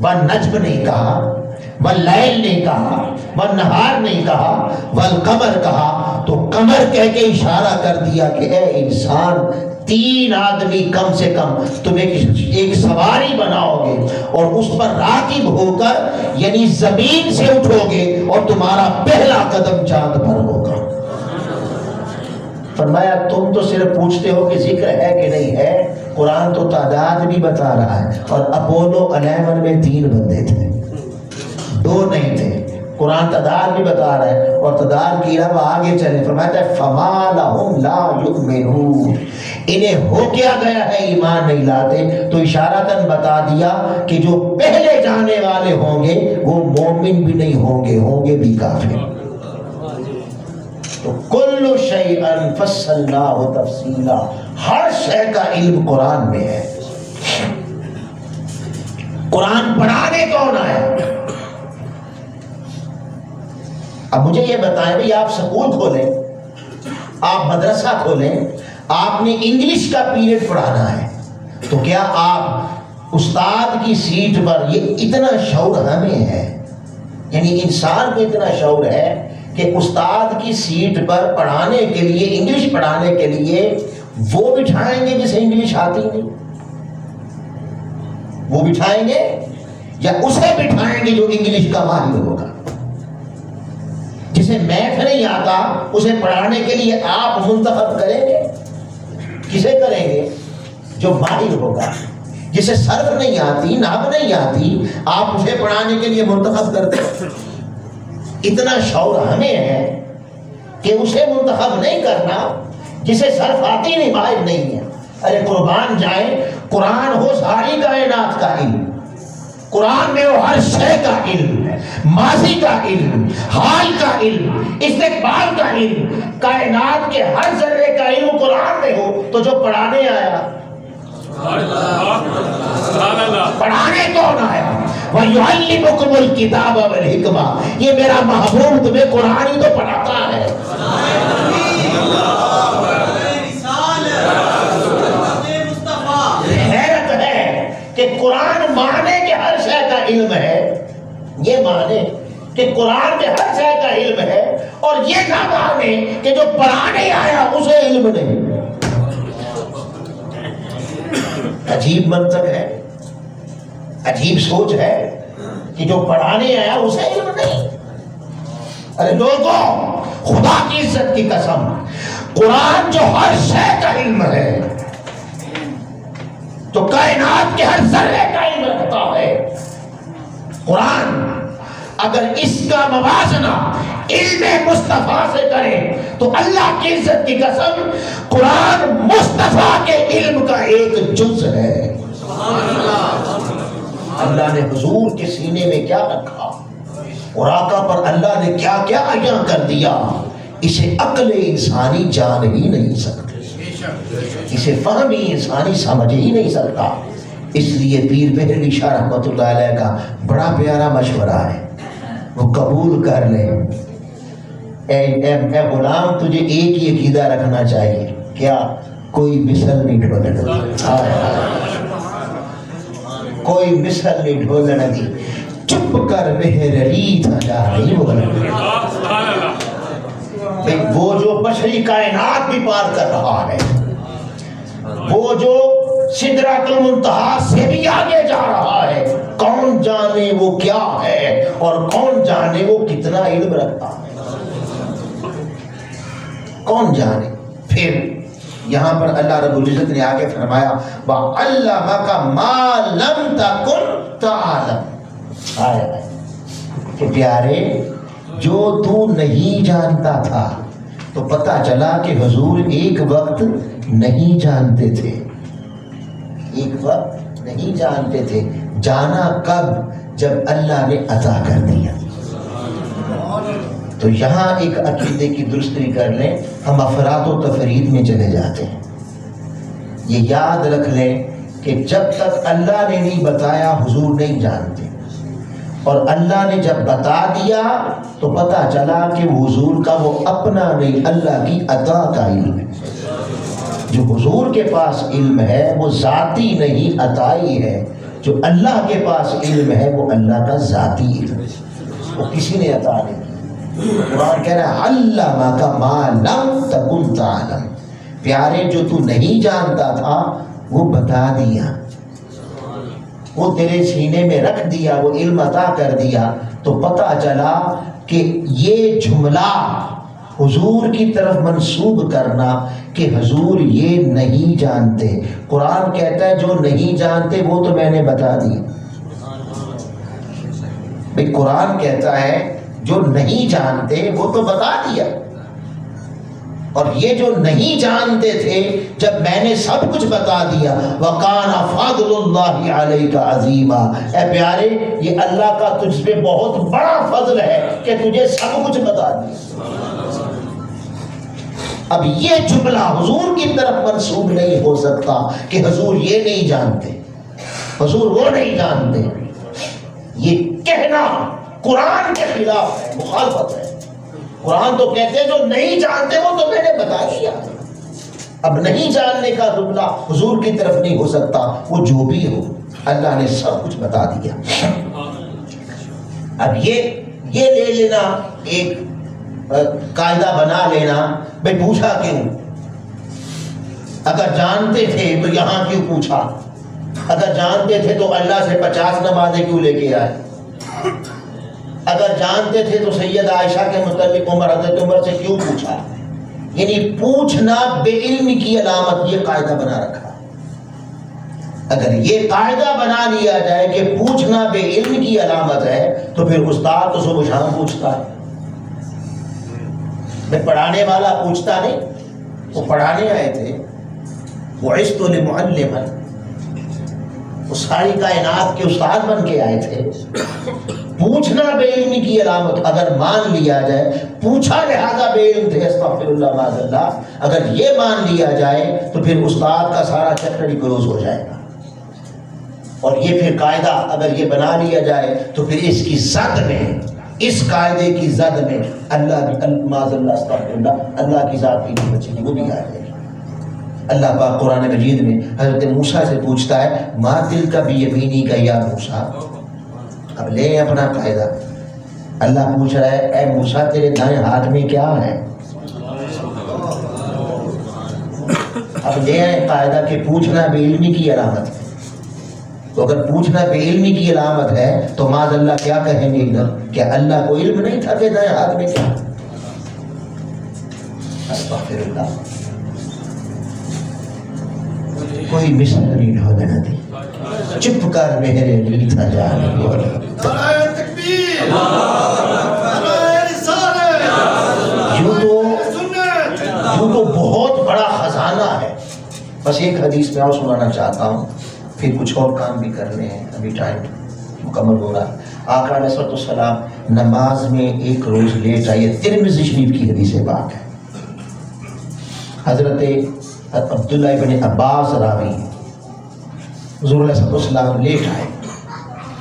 والنجم نہیں کہا، واللیل نہیں کہا، والنہار نہیں کہا، والقمر کہا۔ تو قمر کہہ کے اشارہ کر دیا کہ اے انسان 3 آدمی کم سے کم تم ایک سواری بناؤ گے اور اس پر راکب ہو کر یعنی زمین سے اٹھو گے اور تمہارا پہلا قدم چاند پر ہوگا۔ فرمایا تم تو صرف پوچھتے ہو کہ ذکر ہے کہ نہیں ہے، قرآن تو تعداد بھی بتا رہا ہے، اور اپولو 11 میں 3 بندے تھے، دو نہیں تھے. قرآن تعداد بھی بتا رہا ہے اور تعداد کی علاوہ آگے چلے فرماتا ہے فَمَا لَهُمْ لَا يُؤْمِنُونَ. انہیں ہو کیا گیا ہے ایمان نہیں لاتے؟ تو اشارتاً بتا دیا کہ جو پہلے جانے والے ہوں گے وہ مومن بھی نہیں ہوں گے، ہوں گے بھی کافر. تو کل شیء فصلناہ تفصیلا، ہر شے کا علم قرآن میں ہے. قرآن پڑھانے کون آیا؟ اب مجھے یہ بتائیں بھئی آپ سکول کھولیں، آپ مدرسہ کھولیں، آپ نے انگلش کا پیریڈ پڑھانا ہے، تو کیا آپ استاد کی سیٹ پر، یہ اتنا شعور ہمیں ہے، یعنی انسان کو اتنا شعور ہے کہ استاد کی سیٹ پر پڑھانے کے لیے، انگلش پڑھانے کے لیے وہ بٹھائیں گے جسے انگلش آتی نہیں؟ وہ بٹھائیں گے یا اسے بٹھائیں گے جو انگلش کا ماہر ہوگا؟ جسے میتھ نہیں آتا اسے پڑھانے کے لیے آپ منتخب کریں گے؟ کسے کریں گے؟ جو ماہر ہوگا. جسے صرف نہیں آتی، نحو نہیں آتی، آپ اسے پڑھانے کے لیے منتخب کرتے ہیں. اتنا شعور ہمیں ہے کہ اسے منتخب نہیں کرنا جسے صرف آتی نہیں، ماہر نہیں ہے. ارے قربان جائیں، قرآن ہو ساری کائنات کا علم، قرآن میں وہ ہر شے کا علم، ماضی کا علم، حال کا علم، استقبال کا علم، کائنات کے ہر ذرے کا علم قرآن میں ہو تو جو پڑھانے آیا، پڑھانے کون آیا؟ وَيُعَلِّمُكُمُ الْكِتَابَ وَالْحِكْمَةَ. یہ میرا محبوب تمہیں قرآن ہی تو پڑھاتا ہے. حیرت ہے کہ قرآن مانے کہ ہر شے کا علم ہے، یہ مانے کہ قرآن میں ہر شے کا علم ہے، اور یہ نہ مانے کہ جو پڑھانے آیا اسے علم نہیں. عجیب منطق ہے، عجیب سوچ ہے کہ جو پڑھانے آیا اسے علم نہیں. ارے لوگوں، خدا کی عزت کی قسم، قرآن جو ہر شے کا علم ہے، تو کائنات کے ہر ذرے کا علم رکھتا ہے، قرآن اگر اس کا موازنہ علم مصطفیٰ سے کرے تو اللہ کی عزت کی قسم قرآن مصطفیٰ کے علم کا ایک جز ہے. اللہ نے حضور کے سینے میں کیا رکھا، اور آقا پر اللہ نے کیا کیا عیاں کر دیا، اسے عقل انسانی جان ہی نہیں سکتی، اسے فہمی انسانی سمجھ ہی نہیں سکتا. اس لیے پیر بہرلی شاہ رحمۃ اللہ علیہ کا بڑا پیارا مشورہ ہے، وہ قبول کر لے. اے غلام، تجھے ایک ہی عقیدہ رکھنا چاہیے، کیا؟ کوئی مثل نہیں ڈھولنا، کوئی مثل نہیں ڈھولنا دی، چپ کر بہرلی تھا جا رہی وہ جو بشری کائنات بھی پار کر رہا ہے، وہ جو سدرۃ المنتہا سے بھی آگے جا رہا ہے، کون جانے وہ کیا ہے اور کون جانے وہ کتنا علم رکھتا ہے، کون جانے. پھر یہاں پر اللہ رب العزت نے آگے فرمایا وَعَلَّمَكَ مَا لَمْ تَكُنْ تَعْلَمُ. آیا کہ پیارے، جو تو نہیں جانتا تھا، تو پتہ چلا کہ حضور ایک وقت نہیں جانتے تھے، ایک وقت نہیں جانتے تھے. جانا کب؟ جب اللہ نے عطا کر دیا. تو یہاں ایک عقیدے کی درستی کر لیں، ہم افراد و تفرید میں چلے جاتے ہیں. یہ یاد رکھ لیں کہ جب تک اللہ نے نہیں بتایا حضور نہیں جانتے، اور اللہ نے جب بتا دیا تو پتہ چلا کہ حضور کا وہ اپنا نہیں، اللہ کی عطا کا علم ہے. جو حضور کے پاس علم ہے وہ ذاتی نہیں، عطائی ہے. جو اللہ کے پاس علم ہے وہ اللہ کا ذاتی علم ہے، وہ کسی نے عطا نہیں. قرآن کہہ رہا ہے علمک ما لم تکن تعلم. پیارے، جو تو نہیں جانتا تھا وہ بتا دیا، وہ تیرے سینے میں رکھ دیا، وہ علم عطا کر دیا. تو پتہ چلا کہ یہ جملہ حضور کی طرف منسوب کرنا کہ حضور یہ نہیں جانتے، قرآن کہتا ہے جو نہیں جانتے وہ تو میں نے بتا دی، بھئی قرآن کہتا ہے جو نہیں جانتے وہ تو بتا دیا، اور یہ جو نہیں جانتے تھے جب میں نے سب کچھ بتا دیا، وَقَانَ فَضْلُ اللَّهِ عَلَيْكَ عَظِيمًا، اے پیارے یہ اللہ کا تجھ پہ بہت بڑا فضل ہے کہ تجھے سب کچھ بتا دیا۔ اب یہ جملہ حضور کی طرف منسوب نہیں ہو سکتا کہ حضور یہ نہیں جانتے، حضور وہ نہیں جانتے، یہ کہنا قرآن کے خلاف ہے، مخالفت ہے۔ قرآن تو کہتے ہیں جو نہیں جانتے وہ تو میں نے بتا دیا۔ اب نہیں جاننے کا جملہ حضور کی طرف نہیں ہو سکتا، وہ جو بھی ہو اللہ نے سب کچھ بتا دیا۔ اب یہ لے لینا ایک قاعدہ بنا لینا، بھئی پوچھا کیوں؟ اگر جانتے تھے تو یہاں کیوں پوچھا؟ اگر جانتے تھے تو اللہ سے 50 نمازیں کیوں لے کے آئے؟ اگر جانتے تھے تو سید عائشہ کے متعلق حضرت عمر سے کیوں پوچھا؟ یعنی پوچھنا بے علمی کی علامت، یہ قاعدہ بنا رکھا۔ اگر یہ قاعدہ بنا لیا جائے کہ پوچھنا بے علم کی علامت ہے تو پھر استاد تو صبح شام پوچھتا ہے، میں پڑھانے والا پوچھتا نہیں، وہ پڑھانے آئے تھے، بعثت لمعلما، وہ ساری کائنات کے استاد بن کے آئے تھے۔ پوچھنا بے علمی کی علامت اگر مان لیا جائے، پوچھا لہذا بے علم تھے، استغفر اللہ معاذ اللہ، اگر یہ مان لیا جائے تو پھر استاد کا سارا چیپٹر ہی کلوز ہو جائے گا۔ اور یہ پھر قاعدہ اگر یہ بنا لیا جائے تو پھر اس کی زد میں، اس قاعدے کی زد میں اللہ بھی معاذ اللہ استغفر اللہ، اللہ کی ذات بھی نہیں بچے گی، وہ بھی آ جائے گی۔ اللہ پاک قرآن مجید میں حضرت موسیٰ سے پوچھتا ہے ما تلک بیمینی کا یا موسیٰ، اب لے اپنا قاعدہ، اللہ پوچھ رہا ہے اے موسیٰ تیرے دائیں ہاتھ میں کیا ہے؟ اب لے آئے قاعدہ کہ پوچھنا بے علمی کی علامت ہے، تو اگر پوچھنا بے علمی کی علامت ہے تو معاذ اللہ کیا کہیں گے ادھر؟ کہ اللہ کو علم نہیں تھا کہ دائیں ہاتھ میں کیا؟ استغفر اللہ۔ کوئی مثل نہیں ڈھولنا دی، چپ کر میرے لیے تھا جانے یوں تو بہت بڑا خزانہ ہے۔ بس ایک حدیث میں اور سنانا چاہتا ہوں، پھر کچھ اور کام بھی کرنے ہیں، ابھی ٹائم مکمل ہو رہا ہے۔ آقا علیہ الصلوۃ والسلام نماز میں ایک روز لیٹ آئے، ترمذی شریف کی حدیث پاک ہے۔ حضرت عبداللہ ابن عباس راوی، حضور علیہ السلام لیٹ آئے،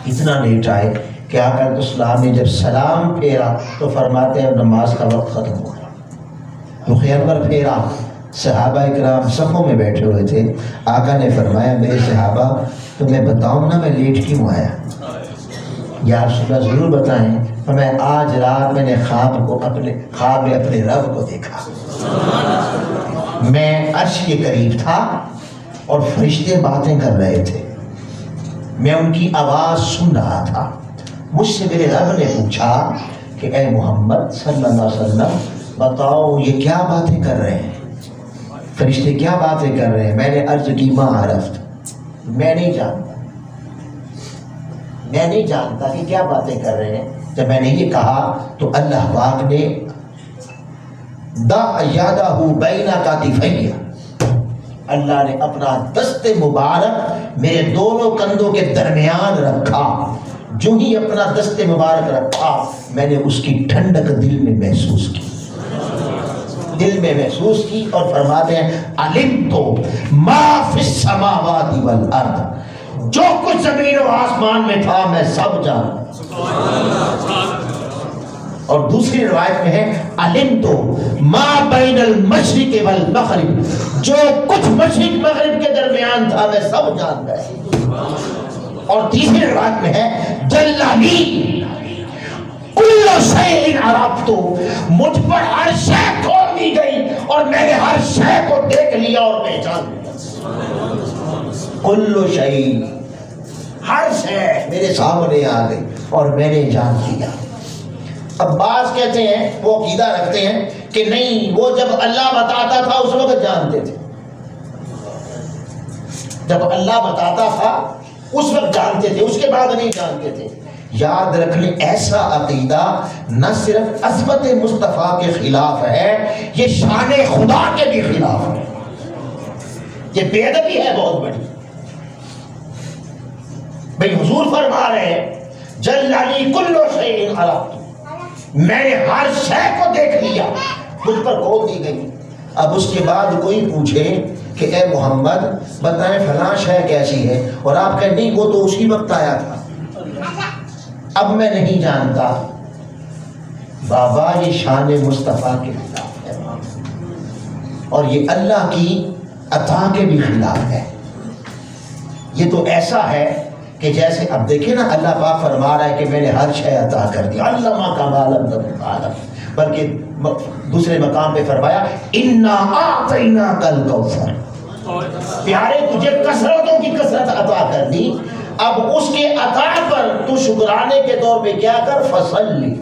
اتنا لیٹ آئے کہ آقا علیہ السلام نے جب سلام پھیرا تو فرماتے ہیں نماز کا وقت ختم ہو گیا۔ رخ انور پھیرا، صحابہ اکرام صفوں میں بیٹھے ہوئے تھے، آقا نے فرمایا میرے صحابہ تمہیں بتاؤں نا میں لیٹ کیوں آیا؟ یا رسول اللہ ضرور بتائیں۔ فرمایا آج رات میں نے خواب میں اپنے رب کو دیکھا، میں عرش کے قریب تھا اور فرشتے باتیں کر رہے تھے، میں ان کی آواز سن رہا تھا۔ مجھ سے میرے رب نے پوچھا کہ اے محمد صلی اللہ علیہ وسلم بتاؤ یہ کیا باتیں کر رہے ہیں، فرشتے کیا باتیں کر رہے ہیں؟ میں نے عرض کی ما عرفت، میں نہیں جانتا کہ کیا باتیں کر رہے ہیں۔ جب میں نے یہ کہا تو اللہ پاک نے دع یادہ بین کتفیہ، اللہ نے اپنا دست مبارک میرے دونوں کندھوں کے درمیان رکھا۔ جو ہی اپنا دست مبارک رکھا میں نے اس کی ٹھنڈک دل میں محسوس کی، اور فرماتے ہیں علمت ما فی السماوات والارض، جو کچھ زمین و آسمان میں تھا میں سب جانتا۔ اور دوسری روایت میں ہے علمت ما بین المشرق والمغرب، جو کچھ مشرق مغرب کے درمیان تھا میں سب جانتا ہے۔ اور تیسری روایت میں ہے جلالی کل شیء عرفت، مجھ پر ہر شے کھول دی گئی اور میں نے ہر شے کو دیکھ لیا اور پہچان لیا۔ کل شیء، ہر شے میرے سامنے آ گئی اور میں نے جان لیا۔ اب بعض کہتے ہیں، وہ عقیدہ رکھتے ہیں کہ نہیں، وہ جب اللہ بتاتا تھا اس وقت جانتے تھے، جب اللہ بتاتا تھا اس وقت جانتے تھے، اس کے بعد نہیں جانتے تھے۔ یاد رکھ لیں ایسا عقیدہ نہ صرف عظمت مصطفیٰ کے خلاف ہے، یہ شان خدا کے بھی خلاف ہے، یہ بے ادبی ہے بہت بڑی۔ بھئی حضور فرما رہے ہیں جللی کل شیء عرفت، میں نے ہر شے کو دیکھ لیا، مجھ پر کھول دی گئی۔ اب اس کے بعد کوئی پوچھے کہ اے محمد بتائیں فلاں شے کیسی ہے، اور آپ کہیں نہیں وہ تو اسی وقت آیا تھا، اب میں نہیں جانتا، بابا یہ شان مصطفیٰ کے خلاف ہے اور یہ اللہ کی عطا کے بھی خلاف ہے۔ یہ تو ایسا ہے کہ جیسے اب دیکھیں نا اللہ پاک فرما رہا ہے کہ میں نے ہر شے عطا کر دی، علمہ کا ما لم تکن تعلم، بلکہ دوسرے مقام پہ فرمایا انا اعطیناک الکوثر، پیارے تجھے کثرتوں کی کثرت عطا کر دی، اب اس کے عطا پر تو شکرانے کے طور پہ کیا کر، فصلی،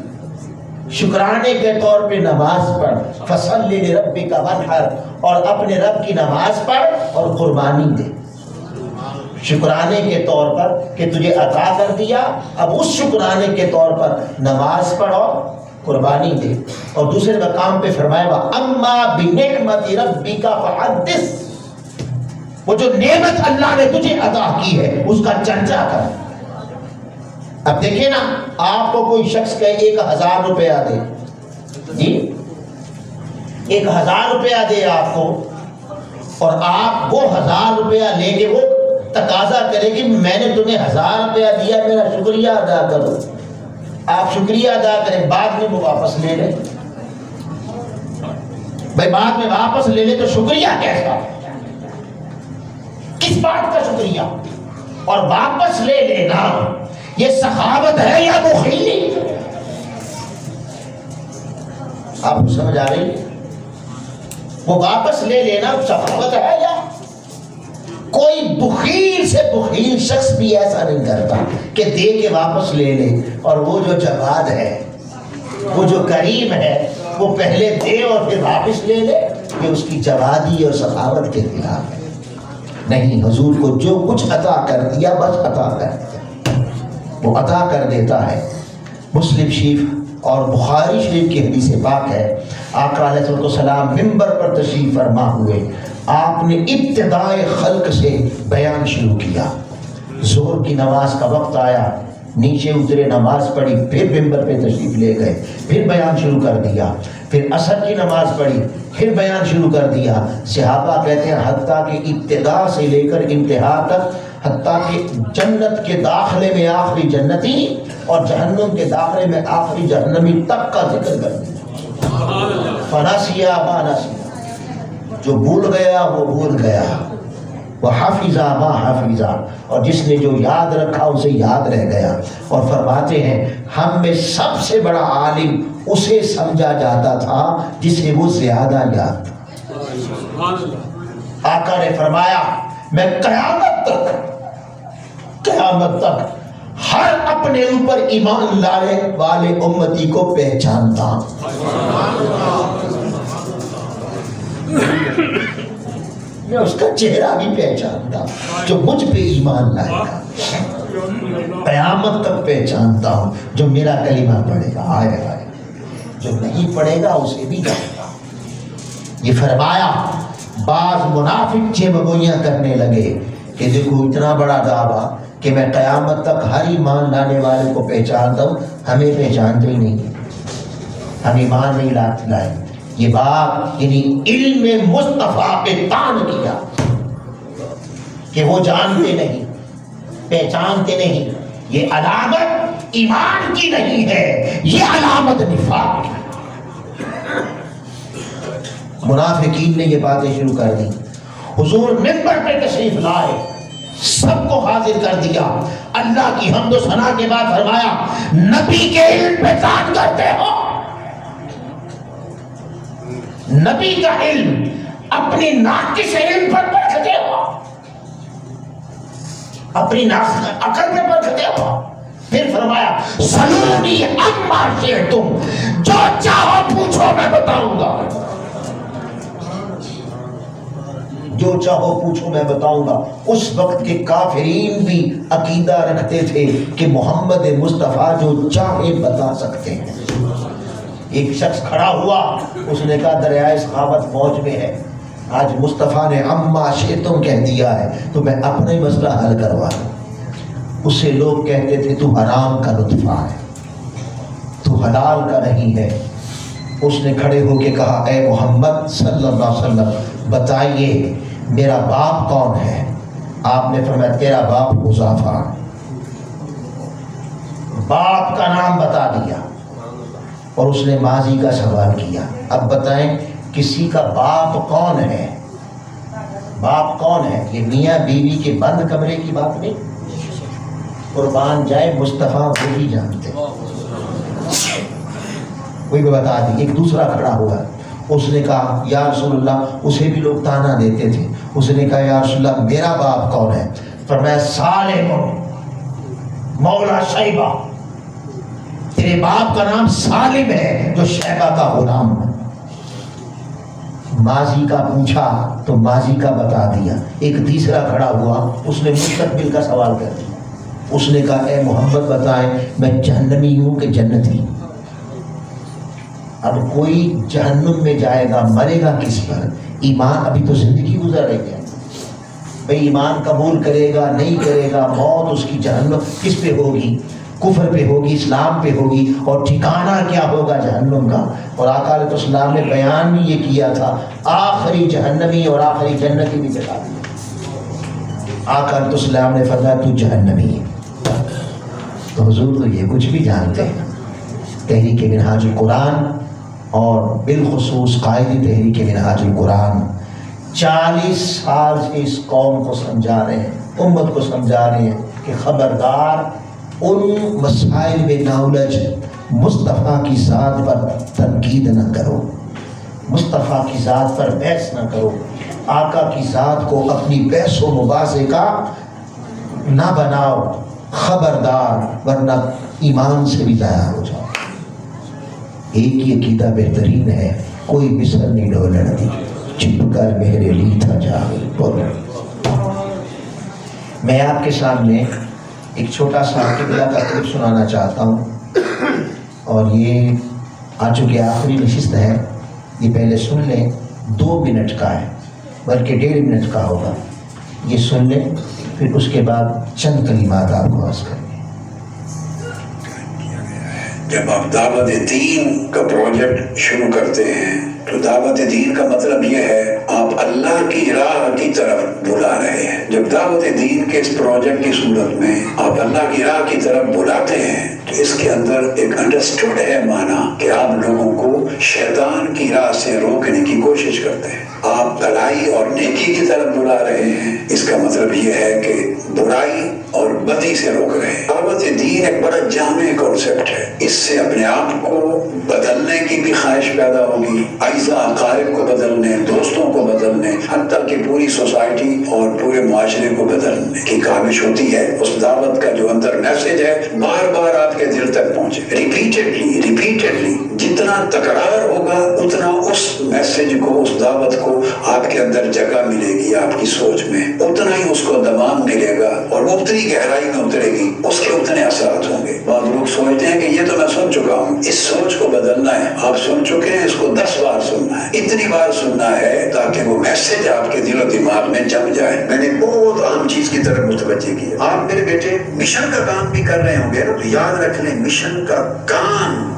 شکرانے کے طور پہ نماز پڑھ، فصلی لربک وانحر، اور اپنے رب کی نماز پڑھ اور قربانی دے، شکرانے کے طور پر کہ تجھے عطا کر دیا، اب اس شکرانے کے طور پر نماز پڑھو قربانی دے۔ اور دوسرے مقام پہ فرمایا وَأَمَّا بِنِعْمَةِ رَبِّكَ فَحَدِّثْ، وہ جو نعمت اللہ نے تجھے عطا کی ہے اس کا چرچا کر۔ اب دیکھیں نا آپ کو کوئی شخص کہے 1000 روپیہ دے، جی 1000 روپیہ دے آپ کو، اور آپ وہ 1000 روپیہ لے کے وہ تقاضا کرے کہ میں نے تمہیں 1000 روپیہ دیا میرا شکریہ ادا کرو، آپ شکریہ ادا کریں، بعد میں وہ واپس لے لیں، بھائی بعد میں واپس لے لیں تو شکریہ کیسا، کس بات کا شکریہ؟ اور واپس لے لینا یہ سخاوت ہے یا بخیلی؟ آپ کو سمجھ آ رہی؟ وہ واپس لے لینا سخاوت ہے یا؟ کوئی بخیل سے بخیل شخص بھی ایسا نہیں کرتا کہ دے کے واپس لے لے، اور وہ جو جواد ہے، وہ جو کریم ہے، وہ پہلے دے اور پھر واپس لے لے، کہ اس کی جوادی اور سخاوت کے خلاف ہے۔ نہیں، حضور کو جو کچھ عطا کر دیا بس عطا کر دیا، وہ عطا کر دیتا ہے۔ مسلم شریف اور بخاری شریف کی حدیث پاک ہے، آقا علیہ السلام ممبر پر تشریف فرما ہوئے، آپ نے ابتدائے خلق سے بیان شروع کیا۔ ظہر کی نماز کا وقت آیا، نیچے اترے، نماز پڑھی، پھر ممبر پہ تشریف لے گئے، پھر بیان شروع کر دیا، پھر عصر کی نماز پڑھی، پھر بیان شروع کر دیا۔ صحابہ کہتے ہیں حتیٰ کہ ابتدا سے لے کر انتہا تک، حتیٰ کہ جنت کے داخلے میں آخری جنتی اور جہنم کے داخلے میں آخری جہنمی تک کا ذکر کر دیا۔ فنسیا ما نسیا، جو بھول گیا وہ بھول گیا، وہ حافظہ ما حافظہ، اور جس نے جو یاد رکھا اسے یاد رہ گیا۔ اور فرماتے ہیں ہم میں سب سے بڑا عالم اسے سمجھا جاتا تھا جسے وہ زیادہ یاد تھا۔ آقا نے فرمایا میں قیامت تک ہر اپنے اوپر ایمان لانے والے امتی کو پہچانتا ہوں، میں اس کا چہرہ بھی پہچانتا ہوں جو مجھ پہ ایمان لائے گا، قیامت تک پہچانتا ہوں جو میرا کلمہ پڑھے گا، آئے آئے، جو نہیں پڑھے گا اسے بھی جانتا ہوں۔ یہ فرمایا بعض منافق چمگوئیاں کرنے لگے کہ دیکھو اتنا بڑا دعویٰ کہ میں قیامت تک ہر ایمان لانے والے کو پہچانتا ہوں، ہمیں پہچانتے ہی نہیں، ہم ایمان نہیں لائے۔ یہ بات یعنی علم مصطفیٰ پہ تان کیا کہ وہ جانتے نہیں، پہچانتے نہیں، یہ علامت ایمان کی نہیں ہے، یہ علامت نفاق کی۔ منافقین نے یہ باتیں شروع کر دی۔ حضور منبر پہ تشریف لائے، سب کو حاضر کر دیا، اللہ کی حمد و ثنا کے بعد فرمایا نبی کے علم پہ تان کرتے ہو، نبی کا علم اپنی ناقص علم پر پرکھتے ہو، اپنی عقل پہ پرکھتے ہو۔ پھر فرمایا سلونی اما شئتم، جو چاہو پوچھو میں بتاؤں گا، جو چاہو پوچھو میں بتاؤں گا۔ اس وقت کے کافرین بھی عقیدہ رکھتے تھے کہ محمد مصطفیٰ جو چاہے بتا سکتے ہیں۔ ایک شخص کھڑا ہوا، اس نے کہا دریائے سخاوت فوج میں ہے، آج مصطفیٰ نے عما شئتم کہہ دیا ہے تو میں اپنا ہی مسئلہ حل کروا لوں۔ اس سے لوگ کہتے تھے تو حرام کا لطفہ ہے، تو حلال کا نہیں ہے۔ اس نے کھڑے ہو کے کہا اے محمد صلی اللہ علیہ وسلم بتائیے میرا باپ کون ہے؟ آپ نے فرمایا تیرا باپ حذیفہ، باپ کا نام بتا دیا اور اس نے ماضی کا سوال کیا۔ اب بتائیں کسی کا باپ کون ہے؟ باپ کون ہے؟ یہ میاں بیوی کے بند کمرے کی بات نہیں، قربان جائے مصطفیٰ وہی جانتے، کوئی بھی بتا دی۔ ایک دوسرا کھڑا ہوا، اس نے کہا یا رسول اللہ، اسے بھی لوگ تانا دیتے تھے، اس نے کہا یا رسول اللہ میرا باپ کون ہے؟ فرمایا سالم مولا شیبہ، تیرے باپ کا نام سالم ہے جو شیبہ کا غلام ہے۔ ماضی کا پوچھا تو ماضی کا بتا دیا۔ ایک تیسرا کھڑا ہوا، اس نے مستقبل کا سوال کر دیا، اس نے کہا اے محمد بتائیں میں جہنمی ہوں کہ جنتی؟ اب کوئی جہنم میں جائے گا، مرے گا کس پر؟ ایمان، ابھی تو زندگی گزر رہی ہے بھئی، ایمان قبول کرے گا نہیں کرے گا، موت اس کی جہنم کس پہ ہوگی؟ کفر پہ ہوگی، اسلام پہ ہوگی، اور ٹھکانہ کیا ہوگا؟ جہنم کا۔ اور آقا علیہ السلام نے بیان بھی یہ کیا تھا آخری جہنمی اور آخری جنتی بھی بتا دیا۔ آقا علیہ السلام نے فرمایا تو جہنمی ہے۔ تو حضور تو یہ کچھ بھی جانتے ہیں۔ تحریک منہاج القرآن اور بالخصوص قائد تحریک منہاج القرآن 40 سال سے اس قوم کو سمجھا رہے ہیں، امت کو سمجھا رہے ہیں کہ خبردار ان مسائل میں ناولج مصطفیٰ کی ذات پر تنقید نہ کرو، مصطفیٰ کی ذات پر بحث نہ کرو، آقا کی ذات کو اپنی بحث و مباحثے کا نہ بناؤ، خبردار ورنہ ایمان سے بھی ضائع ہو جاؤ۔ ایک ہی عقیدہ بہترین ہے، کوئی بسر نہیں ڈولن دی، چھپ کر میرے لی تھا جاہل بولو۔ میں آپ کے سامنے ایک چھوٹا سا قبلہ کا کلپ سنانا چاہتا ہوں، اور یہ آ چکے آخری نشست ہے، یہ پہلے سن لیں، 2 منٹ کا ہے بلکہ 1.5 منٹ کا ہوگا، یہ سن لیں، پھر اس کے بعد چند کلمات آپ کو عرض کریں۔ جب آپ دعوت دین کا پروجیکٹ شروع کرتے ہیں تو دعوت دین کا مطلب یہ ہے آپ اللہ کی راہ کی طرف بلا رہے ہیں۔ جب دعوت دین کے اس پروجیکٹ کی صورت میں آپ اللہ کی راہ کی طرف بلاتے ہیں تو اس کے اندر ایک انڈرسٹوڈ ہے معنی کہ آپ لوگوں کو شیطان کی راہ سے روکنے کی کوشش کرتے ہیں، آپ بھلائی اور نیکی کی طرف بلا رہے ہیں۔ اس کا مطلب یہ ہے کہ برائی اور بدی سے روک رہے ہیں۔ دعوت دین ایک بڑا جامع کانسیپٹ ہے، اس سے اپنے آپ کو بدلنے کی بھی خواہش پیدا ہوگی، اعزاء اقارب کو بدلنے، دوستوں کو بدلنے، حتیٰ کہ پوری سوسائٹی اور پورے معاشرے کو بدلنے کی کاوش ہوتی ہے۔ اس دعوت کا جو اندر میسج ہے بار بار آپ کے دل تک پہنچے، ریپیٹڈلی جتنا تکرار ہوگا اتنا اس میسج کو، اس دعوت کو آپ کے اندر جگہ ملے گی، آپ کی سوچ میں اتنا ہی اس کو دمام ملے گا اور وہ اتنی گہرائی میں اترے گی، اس کے اتنے اثرات ہوں گے۔ بعض لوگ سوچتے ہیں کہ یہ تو میں سن چکا ہوں، اس سوچ کو بدلنا ہے۔ آپ سن چکے ہیں، اس کو 10 بار سننا ہے، اتنی بار سننا ہے تاکہ وہ میسج آپ کے دل و دماغ میں جم جائے۔ میں نے بہت اہم چیز کی طرف متوجہ کیا، آپ میرے بیٹے مشن کا کام بھی کر رہے ہوں گے نا، تو یاد رکھ لیں مشن کا کام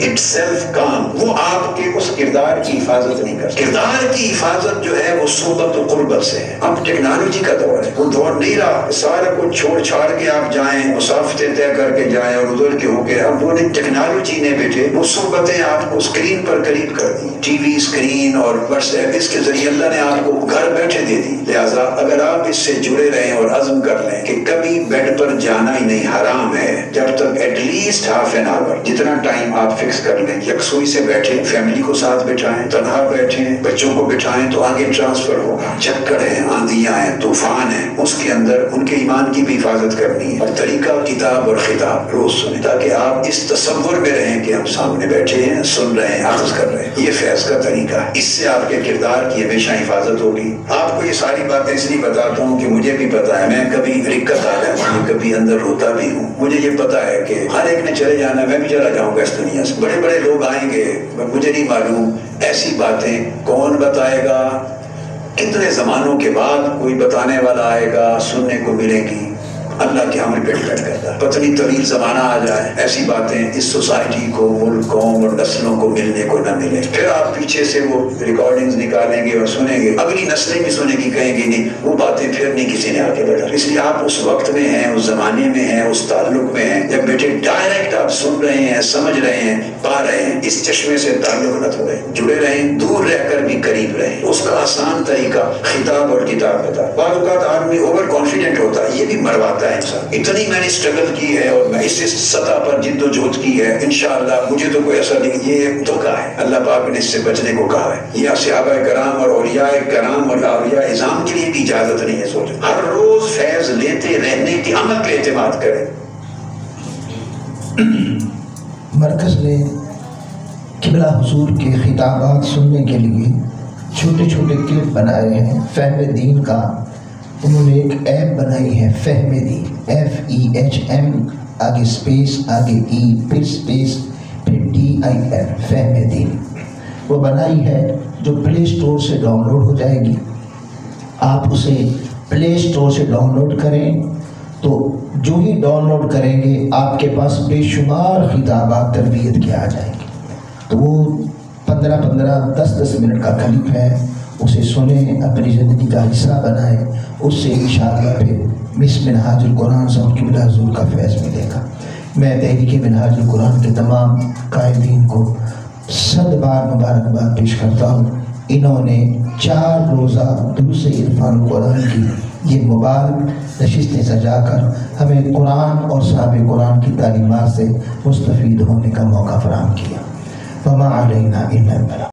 اٹ سیلف کام، وہ آپ کے اس کردار کی حفاظت نہیں کر سکتا۔ کردار کی حفاظت جو ہے وہ صحبت و قربت سے ہے۔ اب ٹیکنالوجی کا دور ہے، وہ دور نہیں رہا سارا کچھ چھوڑ چھاڑ کے آپ جائیں، مسافتیں طے کر کے جائیں اور ادھر کے ہو کے، اب وہ ٹیکنالوجی نے بیٹے وہ صحبتیں آپ کو اسکرین پر قریب کر دی، ٹی وی اسکرین اور واٹس ایپ، اس کے ذریعے اللہ نے آپ کو گھر بیٹھے دے دی۔ لہٰذا اگر آپ اس سے جڑے رہیں اور عزم کر لیں کہ کبھی بیڈ پر جانا ہی نہیں، حرام ہے، جب تک ایٹ لیسٹ ½ آور، جتنا ٹائم آپ فکس کر لیں، یکسوئی سے بیٹھیں، فیملی کو ساتھ بٹھائیں، تنہا بیٹھیں، بچوں کو بٹھائیں تو آگے ٹرانسفر ہوگا۔ چکر ہیں، آندیاں ہیں، طوفان ہیں، اس کے اندر ان کے ایمان کی بھی حفاظت کرنی ہے، اور طریقہ کتاب اور خطاب روز سنیں تاکہ آپ اس تصور میں رہیں کہ ہم سامنے بیٹھے ہیں، سن رہے ہیں، عرض کر رہے ہیں۔ یہ فیض کا طریقہ ہے، اس سے آپ کے کردار کی ہمیشہ حفاظت ہوگی۔ آپ کو یہ ساری باتیں اس لیے بتاتا ہوں کہ مجھے بھی پتا ہے، میں کبھی رکت آ جاتی ہے، کبھی اندر روتا بھی ہوں۔ مجھے یہ پتا ہے کہ ہر ایک نے چلے جانا، میں بھی چلا جاؤں گا اس دنیا سے، بڑے بڑے لوگ آئیں گے، مجھے نہیں معلوم ایسی باتیں کون بتائے گا، کتنے زمانوں کے بعد کوئی بتانے والا آئے گا، سننے کو ملے گی، اللہ کے عمل پہ ڈپینڈ کرتا ہے۔ پتلی طویل زمانہ آ جائے، ایسی باتیں اس سوسائٹی کو، ملک، قوم اور نسلوں کو ملنے کو نہ ملے، پھر آپ پیچھے سے وہ ریکارڈنگز نکالیں گے اور سنیں گے، اگلی نسلیں بھی سنیں گی، کہیں گی نہیں وہ باتیں پھر نہیں کسی نے آگے بڑھا۔ اس لیے آپ اس وقت میں ہیں، اس زمانے میں ہیں، اس تعلق میں ہیں جب بیٹے ڈائریکٹ آپ سن رہے ہیں، سمجھ رہے ہیں، پا رہے ہیں، اس چشمے سے تعلق نہ توڑیں، جڑے رہیں، دور رہ کر بھی قریب رہیں۔ اس کا آسان طریقہ خطاب اور کتاب بتا۔ بعض اوقات آدمی اوور کانفیڈنٹ ہوتا ہے، یہ بھی مرواتا ہے انسان، اتنی میں نے اسٹرگل کی ہے اور میں اس سطح پر جد و جہد کی ہے، انشاءاللہ مجھے تو کوئی ایسا نہیں، یہ دھوکہ ہے۔ اللہ پاک نے اس سے بچنے کو کہا ہے۔ یہ صحابہ کرام اور اولیاء کرام اور اولیاء اعظام کے لیے بھی اجازت نہیں ہے۔ سوچیں ہر روز فیض لیتے رہنے کی عمل پہ اعتماد کریں۔ مرکز نے قبلہ حضور کے خطابات سننے کے لیے چھوٹے چھوٹے کلپ بنائے ہیں فہم دین کا۔ انہوں نے ایک ایپ بنائی ہے فہم دین، FEHM، آگے اسپیس، آگے E، پھر اسپیس، پھر DIN، فہم دین وہ بنائی ہے، جو پلے اسٹور سے ڈاؤن لوڈ ہو جائے گی۔ آپ اسے پلے اسٹور سے ڈاؤن لوڈ کریں تو جو ہی ڈاؤن لوڈ کریں گے آپ کے پاس بے شمار خطابات تربیت کے آ جائیں گے۔ تو وہ 15 10 منٹ کا کلپ ہے، اسے سنیں، اپنی زندگی کا حصہ بنائیں، اس سے انشاءاللہ پھر مس منہاج القرآن سے قبلہ حضور کا فیض ملے گا۔ میں تحریک منہاج القرآن کے تمام قائدین کو 100 بار مبارکباد پیش کرتا ہوں۔ انہوں نے 4 روزہ دروس عرفان القرآن کی یہ مبارک نشستیں سجا کر ہمیں قرآن اور صحابہ قرآن کی تعلیمات سے مستفید ہونے کا موقع فراہم کیا۔ وما علینا الا البلاغ۔